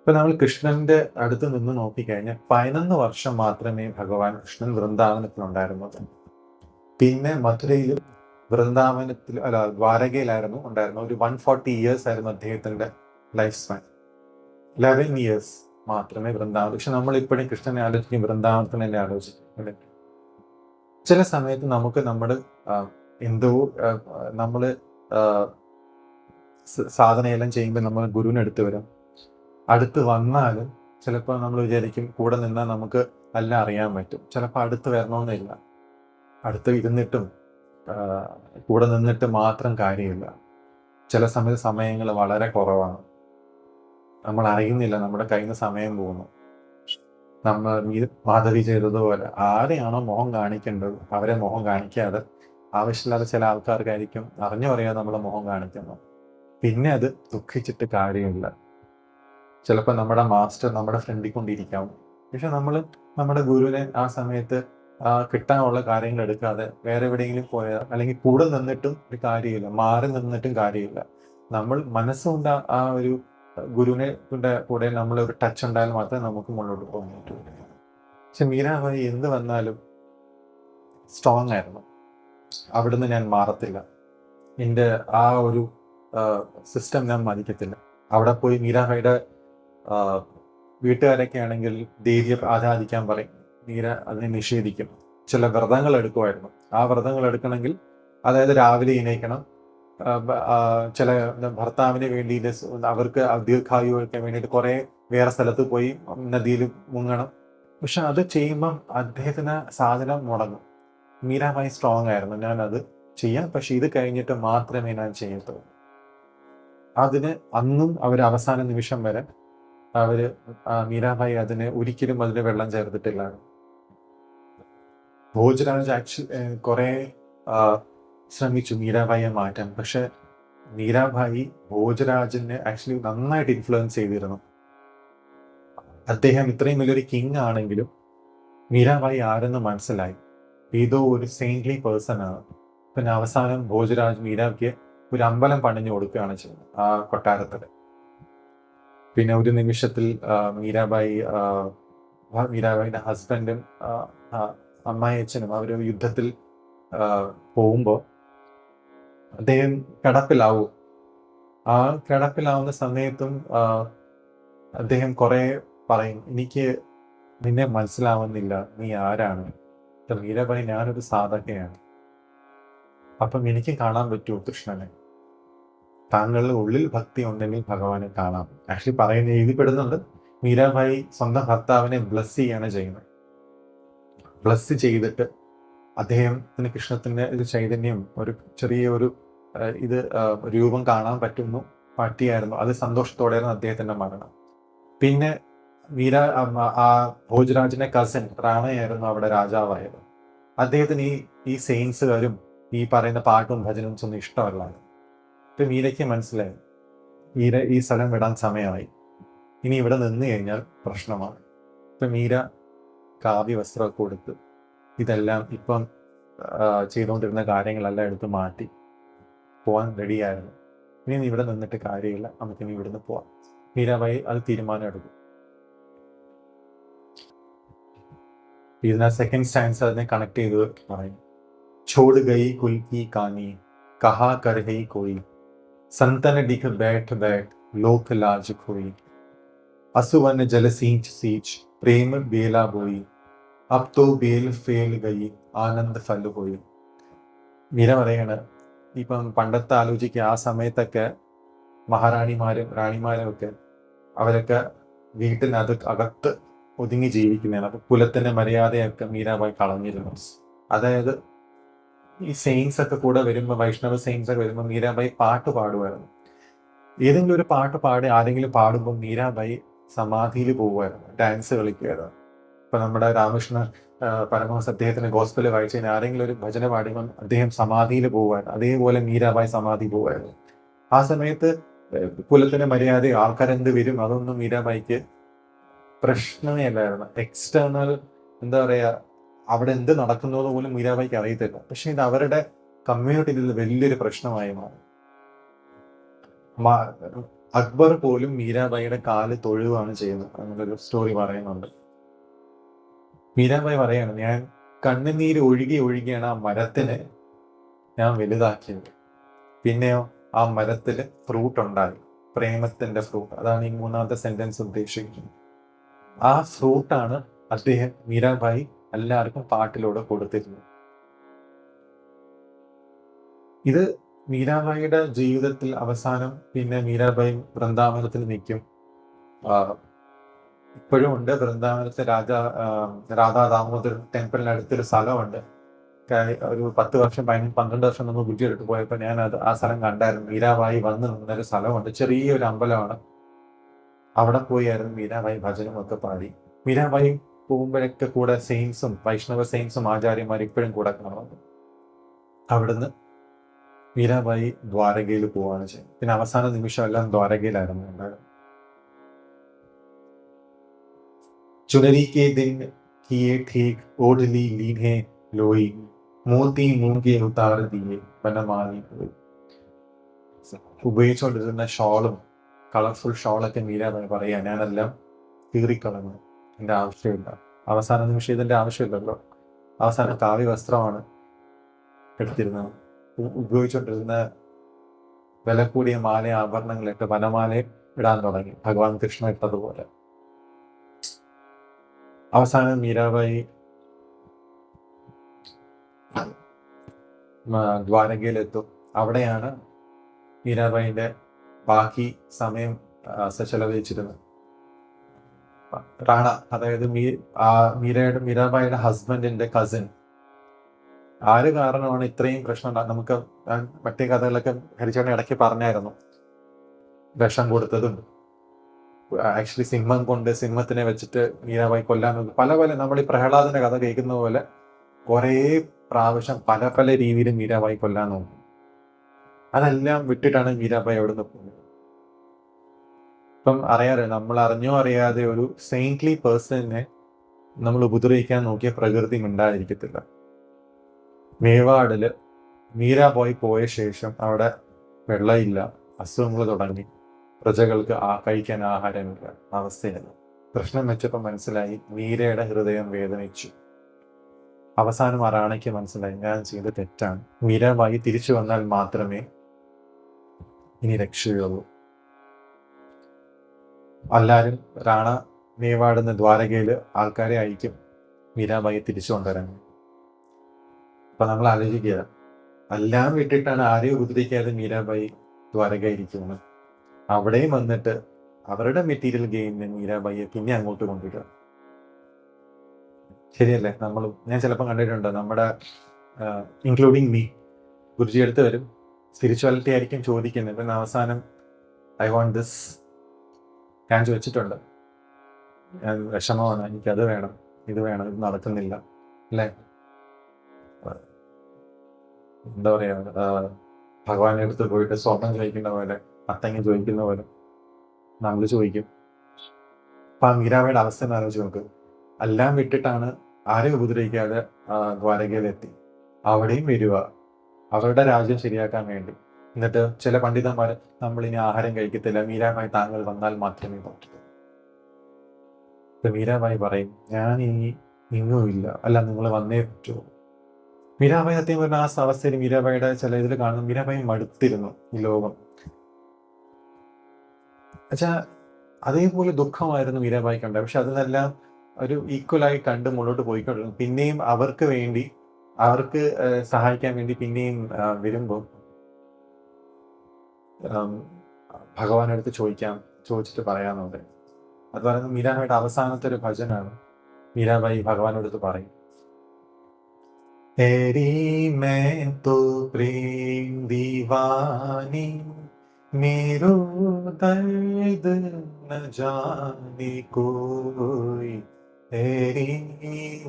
ഇപ്പൊ നമ്മൾ കൃഷ്ണന്റെ അടുത്ത് നിന്ന് നോക്കിക്കഴിഞ്ഞാൽ 11 വർഷം മാത്രമേ ഭഗവാൻ കൃഷ്ണൻ വൃന്ദാവനത്തിലുണ്ടായിരുന്നത്. പിന്നെ മഥുരയിലും വൃന്ദാവനത്തിൽ ദ്വാരകയിലായിരുന്നു ഉണ്ടായിരുന്നത്. ഒരു 140 years ആയിരുന്നു അദ്ദേഹത്തിന്റെ ലൈഫ് സ്പാൻ. 11 years മാത്രമേ വൃന്ദാവനം. പക്ഷെ നമ്മൾ ഇപ്പോഴും കൃഷ്ണനെ ആലോചിക്കും, വൃന്ദാവനത്തിന് തന്നെ ആലോചിക്കും അല്ലെ? ചില സമയത്ത് നമുക്ക് നമ്മുടെ നമ്മള് സാധനയെല്ലാം ചെയ്യുമ്പോൾ നമ്മൾ ഗുരുവിനെടുത്ത് വരും. അടുത്ത് വന്നാലും ചിലപ്പോൾ നമ്മൾ വിചാരിക്കും കൂടെ നിന്നാൽ നമുക്ക് എല്ലാം അറിയാൻ പറ്റും. ചിലപ്പോൾ അടുത്ത് വരണമെന്നില്ല. അടുത്ത് ഇരുന്നിട്ടും കൂടെ നിന്നിട്ട് മാത്രം കാര്യമില്ല. ചില സമയങ്ങൾ വളരെ കുറവാണ്. നമ്മൾ അറിയുന്നില്ല നമ്മുടെ കയ്യിൽ നിന്ന് സമയം പോകുന്നു. നമ്മൾ മാധവി ചെയ്തതുപോലെ ആരെയാണോ മുഖം കാണിക്കേണ്ടത് അവരെ മുഖം കാണിക്കാതെ ആവശ്യമില്ലാതെ ചില ആൾക്കാർക്കായിരിക്കും അറിഞ്ഞു പറയാതെ നമ്മളെ മുഖം കാണിക്കുന്നു. പിന്നെ അത് ദുഃഖിച്ചിട്ട് കാര്യമില്ല. ചിലപ്പോൾ നമ്മുടെ മാസ്റ്റർ നമ്മുടെ ഫ്രണ്ടിൽ കൊണ്ടിരിക്കാം, പക്ഷെ നമ്മൾ നമ്മുടെ ഗുരുവിനെ ആ സമയത്ത് കിട്ടാനുള്ള കാര്യങ്ങൾ എടുക്കാതെ വേറെ എവിടെയെങ്കിലും പോയാൽ, അല്ലെങ്കിൽ കൂടെ നിന്നിട്ടും ഒരു കാര്യമില്ല, മാറി നിന്നിട്ടും കാര്യമില്ല. നമ്മൾ മനസ്സുകൊണ്ട് ആ ഒരു ഗുരുവിനെ കൂടെ നമ്മൾ ഒരു ടച്ച് ഉണ്ടായാൽ മാത്രമേ നമുക്ക് മുന്നോട്ട് പോകാൻ പറ്റൂ. പക്ഷെ മീരാബായി എന്ത് വന്നാലും സ്ട്രോങ് ആയിരുന്നു. അവിടുന്ന് ഞാൻ മാറത്തില്ല, എൻ്റെ ആ ഒരു സിസ്റ്റം ഞാൻ മതിക്കത്തില്ല. അവിടെ പോയി മീരാബായിയുടെ വീട്ടുകാരൊക്കെ ആണെങ്കിൽ ദേവിയെ ആരാധിക്കാൻ പറയും. മീര അതിനെ നിഷേധിക്കും. ചില വ്രതങ്ങൾ എടുക്കുമായിരുന്നു. ആ വ്രതങ്ങൾ എടുക്കണമെങ്കിൽ അതായത് രാവിലെ എണീക്കണം, ചില ഭർത്താവിന് വേണ്ടിയിട്ട് അവർക്ക് ദീർഘായു വയ്ക്കാൻ വേണ്ടിയിട്ട് കുറെ വേറെ സ്ഥലത്ത് പോയി നദിയിൽ മുങ്ങണം. പക്ഷെ അത് ചെയ്യുമ്പം അദ്ദേഹത്തിന് സാധനം മുടങ്ങും. മീരാബായി സ്ട്രോങ് ആയിരുന്നു, ഞാൻ അത് ചെയ്യാം, പക്ഷെ ഇത് കഴിഞ്ഞിട്ട് മാത്രമേ ഞാൻ ചെയ്യത്തുള്ളൂ. അതിന് അന്നും അവർ അവസാന നിമിഷം വരെ മീരാബായി ഒരിക്കലും അതിന് വെള്ളം ചേർത്തിട്ടില്ല. ഭോജരാജ് കുറെ ശ്രമിച്ചു മീരാബായിയെ മാറ്റാൻ. പക്ഷെ മീരാബായി ഭോജരാജിനെ ആക്ച്വലി നന്നായിട്ട് ഇൻഫ്ലുവൻസ് ചെയ്തിരുന്നു. അദ്ദേഹം ഇത്രയും വലിയൊരു കിങ് ആണെങ്കിലും മീരാബായി ആരെന്ന് മനസ്സിലായി, ഏതോ ഒരു സെയിൻറ്റ്ലി പേഴ്സൺ ആണ്. പിന്നെ അവസാനം ഭോജരാജ് മീരാബിക്ക് ഒരു അമ്പലം പണിഞ്ഞു കൊടുക്കുകയാണ് ചെയ്യുന്നത് ആ കൊട്ടാരത്തിൽ. പിന്നെ ഒരു നിമിഷത്തിൽ മീരാബായിയുടെ ഹസ്ബൻഡും അമ്മായിയച്ഛനും അവർ യുദ്ധത്തിൽ പോകുമ്പോൾ അദ്ദേഹം കിടപ്പിലാവും. ആ കിടപ്പിലാവുന്ന സമയത്തും അദ്ദേഹം കുറെ പറയും, എനിക്ക് നിന്നെ മനസ്സിലാവുന്നില്ല, നീ ആരാണ്? മീരാബായി, ഞാനൊരു സാധകയാണ്. അപ്പം എനിക്ക് കാണാൻ പറ്റുമോ കൃഷ്ണനെ? താങ്കളുടെ ഉള്ളിൽ ഭക്തി ഉണ്ടെങ്കിൽ ഭഗവാനെ കാണാം. ആക്ച്വലി എഴുതിപ്പെടുന്നുണ്ട്, മീരാബായി സ്വന്തം ഭർത്താവിനെ ബ്ലസ് ചെയ്യാണ് ചെയ്യുന്നത്. ബ്ലസ് ചെയ്തിട്ട് അദ്ദേഹത്തിന് കൃഷ്ണത്തിന്റെ ഒരു ചൈതന്യം, ഒരു ചെറിയ ഒരു രൂപം കാണാൻ പറ്റിയായിരുന്നു. അത് സന്തോഷത്തോടെയായിരുന്നു അദ്ദേഹത്തിന്റെ മരണം. പിന്നെ ഭോജരാജിന്റെ കസിൻ റാണയായിരുന്നു അവിടെ രാജാവായത്. അദ്ദേഹത്തിന് ഈ സെയിൻസുകാരും ഈ പറയുന്ന പാട്ടും ഭജനും ഒന്നും ഇഷ്ടമല്ല. ഇപ്പൊ മീരയ്ക്ക് മനസ്സിലായി, മീര ഈ സ്ഥലം വിടാൻ സമയമായി, ഇനി ഇവിടെ നിന്ന് കഴിഞ്ഞാൽ പ്രശ്നമാണ്. ഇപ്പൊ മീര കാവ്യ വസ്ത്രമൊക്കെ കൊടുത്ത് ഇതെല്ലാം ഇപ്പം ചെയ്തുകൊണ്ടിരുന്ന കാര്യങ്ങളെല്ലാം എടുത്ത് മാറ്റി പോവാൻ റെഡിയായിരുന്നു. ഇനി ഇവിടെ നിന്നിട്ട് കാര്യമില്ല, നമുക്കിനി ഇവിടുന്ന് പോവാം. മീരാബായി അത് തീരുമാനം എടുക്കും. ഇതിനാ സെക്കൻഡ് സ്റ്റാൻസ് അതിനെ കണക്ട് ചെയ്ത് പറയും. छोड़ गई कुल की कहानी कहा कर ही कोई संतन दिख बैठ बैठ लोक लाज खोई असुवन जल सींच सींच प्रेम बेला बोई अब तो बेल फेल गई ആനന്ദ് ഫൽ പോയി. മീര പറയാണ്, ഇപ്പം പണ്ടത്തെ ആലോചിക്കുക, ആ സമയത്തൊക്കെ റാണിമാരും ഒക്കെ അവരൊക്കെ അകത്ത് ഒതുങ്ങി ജീവിക്കുന്നതാണ്. അപ്പൊ കുലത്തിന്റെ മര്യാദയൊക്കെ മീരാബായി കളഞ്ഞിരുന്നു. അതായത് ഈ സെയിൻസ് ഒക്കെ കൂടെ വരുമ്പോൾ, വൈഷ്ണവ സെയിൻസ് ഒക്കെ വരുമ്പോൾ മീരാബായി പാട്ട് പാടുമായിരുന്നു. ഏതെങ്കിലും ഒരു പാട്ട് പാടി ആരെങ്കിലും പാടുമ്പോൾ മീരാബായി സമാധിയിൽ പോവുമായിരുന്നു, ഡാൻസ് കളിക്കുമായിരുന്നു. ഇപ്പൊ നമ്മുടെ രാമകൃഷ്ണ പരമഹംസ അദ്ദേഹത്തിന് ഗോസ്പല് വായിച്ചു കഴിഞ്ഞാൽ ആരെങ്കിലും ഒരു ഭജന പാടുമ്പോൾ അദ്ദേഹം സമാധിയിൽ പോവുമായിരുന്നു. അതേപോലെ മീരാബായി സമാധി പോവുമായിരുന്നു. ആ സമയത്ത് കുലത്തിന് മര്യാദ, ആൾക്കാരെന്ത് വരും, അതൊന്നും മീരാബായിക്ക് പ്രശ്നമേ അല്ലായിരുന്നു. എക്സ്റ്റേണൽ എന്താ പറയാ, അവിടെ എന്ത് നടക്കുന്നത് പോലും മീരാബായിക്ക് അറിയത്തില്ല. പക്ഷെ ഇത് അവരുടെ കമ്മ്യൂണിറ്റിയിൽ ഇത് വലിയൊരു പ്രശ്നമായി മാറി. അക്ബർ പോലും മീരാബായിയുടെ കാല് തൊഴുവാണ് ചെയ്യുന്നത്. അങ്ങനൊരു സ്റ്റോറി പറയുന്നുണ്ട്. മീരാബായി പറയാണ്, ഞാൻ കണ്ണുനീര് ഒഴുകിയാണ് ആ മരത്തിനെ ഞാൻ വലുതാക്കിയത്. പിന്നെയോ ആ മരത്തില് ഫ്രൂട്ട് ഉണ്ടായി, പ്രേമത്തിന്റെ ഫ്രൂട്ട്. അതാണ് ഈ മൂന്നാമത്തെ സെന്റൻസ് ഉദ്ദേശിക്കുന്നത്. ആ ഫ്രൂട്ടാണ് അദ്ദേഹം മീരാബായി എല്ലാവർക്കും പാട്ടിലൂടെ കൊടുത്തിരുന്നത്. ഇത് മീരാബായിയുടെ ജീവിതത്തിൽ അവസാനം പിന്നെ മീരാബായി വൃന്ദാവനത്തിൽ നിൽക്കും. ഇപ്പോഴും ഉണ്ട് വൃന്ദാവനത്തെ രാധാ ദാമോദർ ടെമ്പിളിനടുത്തൊരു സ്ഥലമുണ്ട്. ഒരു 10 വർഷം 12 വർഷം നമ്മൾ ബുദ്ധി എടുത്ത് പോയപ്പോൾ ഞാൻ ആ സ്ഥലം കണ്ടായിരുന്നു. മീരാബായി വന്ന് നിന്നൊരു സ്ഥലമുണ്ട്, ചെറിയൊരു അമ്പലമാണ്. അവിടെ പോയായിരുന്നു മീരാബായി ഭജനം ഒക്കെ പാടി. മീരാബായി പോകുമ്പോഴൊക്കെ കൂടെ സെയിൻസും വൈഷ്ണവ സെയിൻസും ആചാര്യന്മാരും ഇപ്പോഴും കൂടെ കാണുന്നുണ്ട്. അവിടുന്ന് മീരാബായി ദ്വാരകയിൽ പോവാണ് ചെയ്യുന്നത്. പിന്നെ അവസാന നിമിഷം എല്ലാം ദ്വാരകയിലായിരുന്നു ഉണ്ടായത്. चुनरी के दिन किए ठीक ओढ़ली लीने लोई मोती മൂങ്ങി ഉത്താർ ദിയെ വനമാലി പോയി. ഉപയോഗിച്ചുകൊണ്ടിരുന്ന ഷോളും കളർഫുൾ ഷോളൊക്കെ മീരാബായി പറയാ, ഞാനെല്ലാം കീറിക്കളഞ്ഞു, എൻ്റെ ആവശ്യമില്ല. അവസാന നിമിഷം ഇതിൻ്റെ ആവശ്യമില്ലല്ലോ. അവസാനം കാവ്യ വസ്ത്രമാണ് എടുത്തിരുന്നത്. ഉപയോഗിച്ചുകൊണ്ടിരുന്ന വില കൂടിയ മാല ആഭരണങ്ങളിട്ട് വനമാല ഇടാൻ തുടങ്ങി, ഭഗവാൻ കൃഷ്ണ ഇട്ടതുപോലെ. അവസാനം മീരാബായി ദ്വാരകയിലെത്തും. അവിടെയാണ് മീരാബായിന്റെ ബാക്കി സമയം ചെലവഴിച്ചിരുന്നത്. റാണ, അതായത് മീരാബായിയുടെ ഹസ്ബൻഡിന്റെ കസിൻ, ആര് കാരണമാണ് ഇത്രയും പ്രശ്നം നമുക്ക് മറ്റേ കഥകളൊക്കെ ഹരിച്ചേട്ടൻ ഇടയ്ക്ക് പറഞ്ഞായിരുന്നു. വിഷം കൊടുത്തതും ആക്ച്വലി സിംഹം കൊണ്ട് സിംഹത്തിനെ വെച്ചിട്ട് മീരാബായി കൊല്ലാൻ പല നമ്മൾ ഈ പ്രഹ്ലാദന്റെ കഥ കേൾക്കുന്ന പോലെ കുറേ പ്രാവശ്യം പല രീതിയിൽ മീരാബായി കൊല്ലാൻ നോക്കും. അതെല്ലാം വിട്ടിട്ടാണ് മീരാബായി അവിടുന്ന് പോകുന്നത്. ഇപ്പം അറിയാതെ നമ്മൾ അറിഞ്ഞോ അറിയാതെ ഒരു സെയിന്റ്ലി പേഴ്സണിനെ നമ്മൾ ഉപദ്രവിക്കാൻ നോക്കിയ പ്രകൃതി മിണ്ടാതിരിക്കത്തില്ല. മേവാടില് മീരാബായി പോയ ശേഷം അവിടെ വെള്ളമില്ല, അസുഖങ്ങൾ തുടങ്ങി, പ്രജകൾക്ക് കഴിക്കാൻ ആഹാരമില്ല, അവസ്ഥയല്ല. പ്രശ്നം വെച്ചപ്പോൾ മനസ്സിലായി, മീരയുടെ ഹൃദയം വേദനിച്ചു. അവസാനം റാണയ്ക്ക് മനസ്സിലായി, ഞാൻ ചെയ്ത തെറ്റാണ്. മീരാബായി തിരിച്ചു വന്നാൽ മാത്രമേ ഇനി രക്ഷയുള്ളൂ. എല്ലാവരും റാണ മേവാടുന്ന ദ്വാരകയില് ആൾക്കാരെ അയക്കും മീരാബായി തിരിച്ചു കൊണ്ടുവരാൻ. അപ്പൊ നമ്മൾ ആലോചിക്കുക, എല്ലാം വിട്ടിട്ടാണ് ആരെയും ഉപദ്രവിക്കാതെ മീരാബായി ദ്വാരക ഇരിക്കുന്നത്. അവിടെയും വന്നിട്ട് അവരുടെ മെറ്റീരിയൽ ഗെയിമിന് മീരാബായിയെ പിന്നെ അങ്ങോട്ട് കൊണ്ടുവരിക. ശരിയല്ലേ? ഞാൻ ചിലപ്പോൾ കണ്ടിട്ടുണ്ട്, നമ്മുടെ ഇൻക്ലൂഡിങ് മീ, ഗുരുജി എടുത്ത് വരും, സ്പിരിച്വാലിറ്റി ആയിരിക്കും ചോദിക്കുന്നത്. പിന്നെ അവസാനം ഐ വോണ്ട് ദിസ്, ഞാൻ ചോദിച്ചിട്ടുണ്ട്, ഞാൻ വിഷമമാണ്, എനിക്കത് വേണം, ഇത് വേണം, ഇത് നടക്കുന്നില്ല, അല്ലേ? എന്താ പറയാ, ഭഗവാന്റെ അടുത്ത് പോയിട്ട് സ്വർണം ചോദിക്കുന്ന പോലെ, അത്തങ്ങ ചോദിക്കുന്ന പോലെ നമ്മൾ ചോദിക്കും. അപ്പൊ ആ മീരാബായിയുടെ അവസ്ഥ എന്ന് ആലോചിച്ച് നോക്ക്. എല്ലാം വിട്ടിട്ടാണ് ആരെയും ഉപദ്രവിക്കാതെ ദ്വാരകയിലെത്തി. അവിടെയും വരിക അവരുടെ രാജ്യം ശരിയാക്കാൻ വേണ്ടി. എന്നിട്ട് ചില പണ്ഡിതന്മാർ, നമ്മൾ ഇനി ആഹാരം കഴിക്കത്തില്ല, മീരാബായി താങ്കൾ വന്നാൽ മാത്രമേ പറ്റൂ. ഇപ്പൊ മീരാബായി പറയും, ഞാൻ ഇനി നിങ്ങുമില്ല, അല്ല നിങ്ങൾ വന്നേ പറ്റുമോ. മീരാബായി സത്യം പറഞ്ഞ ആ അവസ്ഥയിൽ മീരാബായിയുടെ ചില ഇതിൽ കാണുന്നു, മീരാബായി മടുത്തിരുന്നു ഈ ലോകം. എന്നുവെച്ചാൽ അതേപോലെ ദുഃഖമായിരുന്നു മീരാബായി കണ്ടത്. പക്ഷെ അതിനെല്ലാം ഒരു ഈക്വലായി കണ്ട് മുന്നോട്ട് പോയിക്കൊണ്ടിരുന്നു. പിന്നെയും അവർക്ക് വേണ്ടി, അവർക്ക് സഹായിക്കാൻ വേണ്ടി പിന്നെയും വരുമ്പോൾ ഭഗവാനടുത്ത് ചോദിച്ചിട്ട് പറയാന്നുണ്ട്. അത് പറയുന്നത് മീരാബായിയുടെ അവസാനത്തെ ഒരു ഭജനാണ്. മീരാബായി ഭഗവാനടുത്ത് പറയും, तेरी मैं तो प्रेम दीवानी मेरो दर्द न जाने कोई, तेरी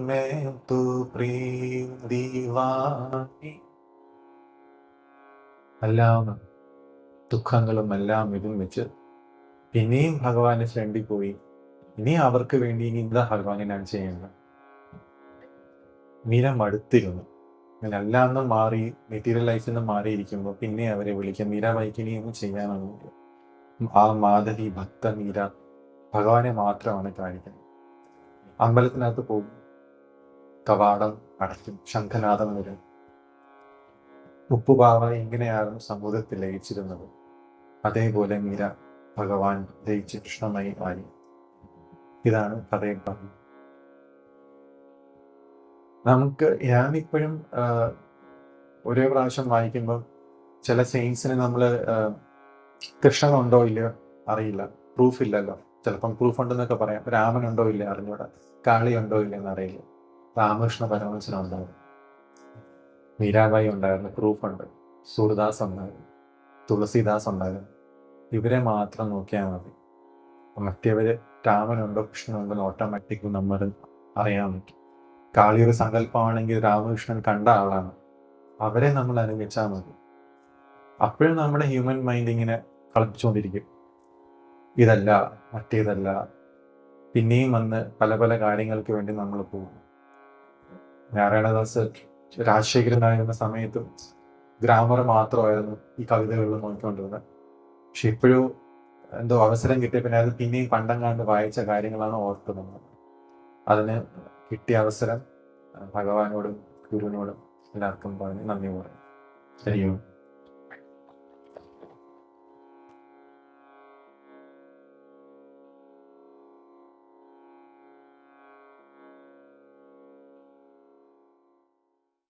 मैं तो प्रेम दीवानी. എല്ലാം ദുഃഖങ്ങളും എല്ലാം ഇതും വെച്ച് പിന്നെയും ഭഗവാന്റെ ഫ്രണ്ടിൽ പോയി, ഇനി അവർക്ക് വേണ്ടി ഇനി എന്താ ഭഗവാനെ ഞാൻ ചെയ്യേണ്ടത്? മീര മടുത്തിരുന്നു. അങ്ങനെ എല്ലാം ഒന്നും മാറി, മെറ്റീരിയൽ ലൈഫിൽ നിന്ന് മാറിയിരിക്കുമ്പോൾ പിന്നെ അവരെ വിളിക്കാം. മീരാബായിക്ക് ഇനി ഒന്നും ചെയ്യാനൊന്നുമില്ല. ആ മാധവി ഭക്ത മീര ഭഗവാനെ മാത്രമാണ് കാണിക്കുന്നത്. അമ്പലത്തിനകത്ത് പോകും, കവാടം അടയ്ക്കും, ശംഖനാഥം വരും. ഉപ്പുപാവ എങ്ങനെയായിരുന്നു സമൂഹത്തിൽ ലയിച്ചിരുന്നത്, അതേപോലെ മീര ഭഗവാൻ ജയിച്ച് കൃഷ്ണമായി മാറി. ഇതാണ് കഥയിൽ പറഞ്ഞത്. നമുക്ക് ഞാനിപ്പോഴും ഒരേ പ്രാവശ്യം വായിക്കുമ്പോൾ ചില സെയിൻസിന് നമ്മൾ കൃഷ്ണൻ ഉണ്ടോ ഇല്ലയോ അറിയില്ല, പ്രൂഫ് ഇല്ലല്ലോ. ചിലപ്പം പ്രൂഫ് ഉണ്ടെന്നൊക്കെ പറയാം. രാമൻ ഉണ്ടോ ഇല്ല അറിഞ്ഞൂടാ, കാളി ഉണ്ടോ ഇല്ലെന്ന് അറിയില്ല. രാമകൃഷ്ണ പരമഹംസനുണ്ടായിരുന്നു, മീരാബായി ഉണ്ടായിരുന്നു, പ്രൂഫ് ഉണ്ട്. സൂർദാസ് ഉണ്ടായിരുന്നു, തുളസിദാസ് ഉണ്ടായിരുന്നു. ഇവരെ മാത്രം നോക്കിയാൽ മതി. മറ്റേവര് രാമനുണ്ടോ കൃഷ്ണനുണ്ടോ എന്ന് ഓട്ടോമാറ്റിക് നമ്മൾ അറിയാൻ പറ്റും. കാളി ഒരു സങ്കല്പമാണെങ്കിൽ രാമകൃഷ്ണൻ കണ്ട ആളാണ്. അവരെ നമ്മൾ അനുഭവിച്ചാൽ മതി. അപ്പോഴും നമ്മുടെ ഹ്യൂമൻ മൈൻഡ് ഇങ്ങനെ കളിച്ചുകൊണ്ടിരിക്കും, ഇതല്ല മറ്റേതല്ല. പിന്നെയും വന്ന് പല പല കാര്യങ്ങൾക്ക് വേണ്ടി നമ്മൾ പോകും. നാരായണദാസ് രാജശേഖരനായിരുന്ന സമയത്തും ഗ്രാമർ മാത്രമായിരുന്നു ഈ കവിതകളിൽ നോക്കിക്കൊണ്ടിരുന്നത്. പക്ഷെ ഇപ്പോഴും എന്തോ അവസരം കിട്ടിയ പിന്നെ അത് പിന്നെയും പണ്ടങ്ങാണ്ട് വായിച്ച കാര്യങ്ങളാണ് ഓർക്കുന്നത്. അതിന് കിട്ടിയ അവസരം ഭഗവാനോടും ഗുരുവിനോടും എല്ലാവർക്കും പറഞ്ഞ് നന്ദി പറയും. ശരിയോ?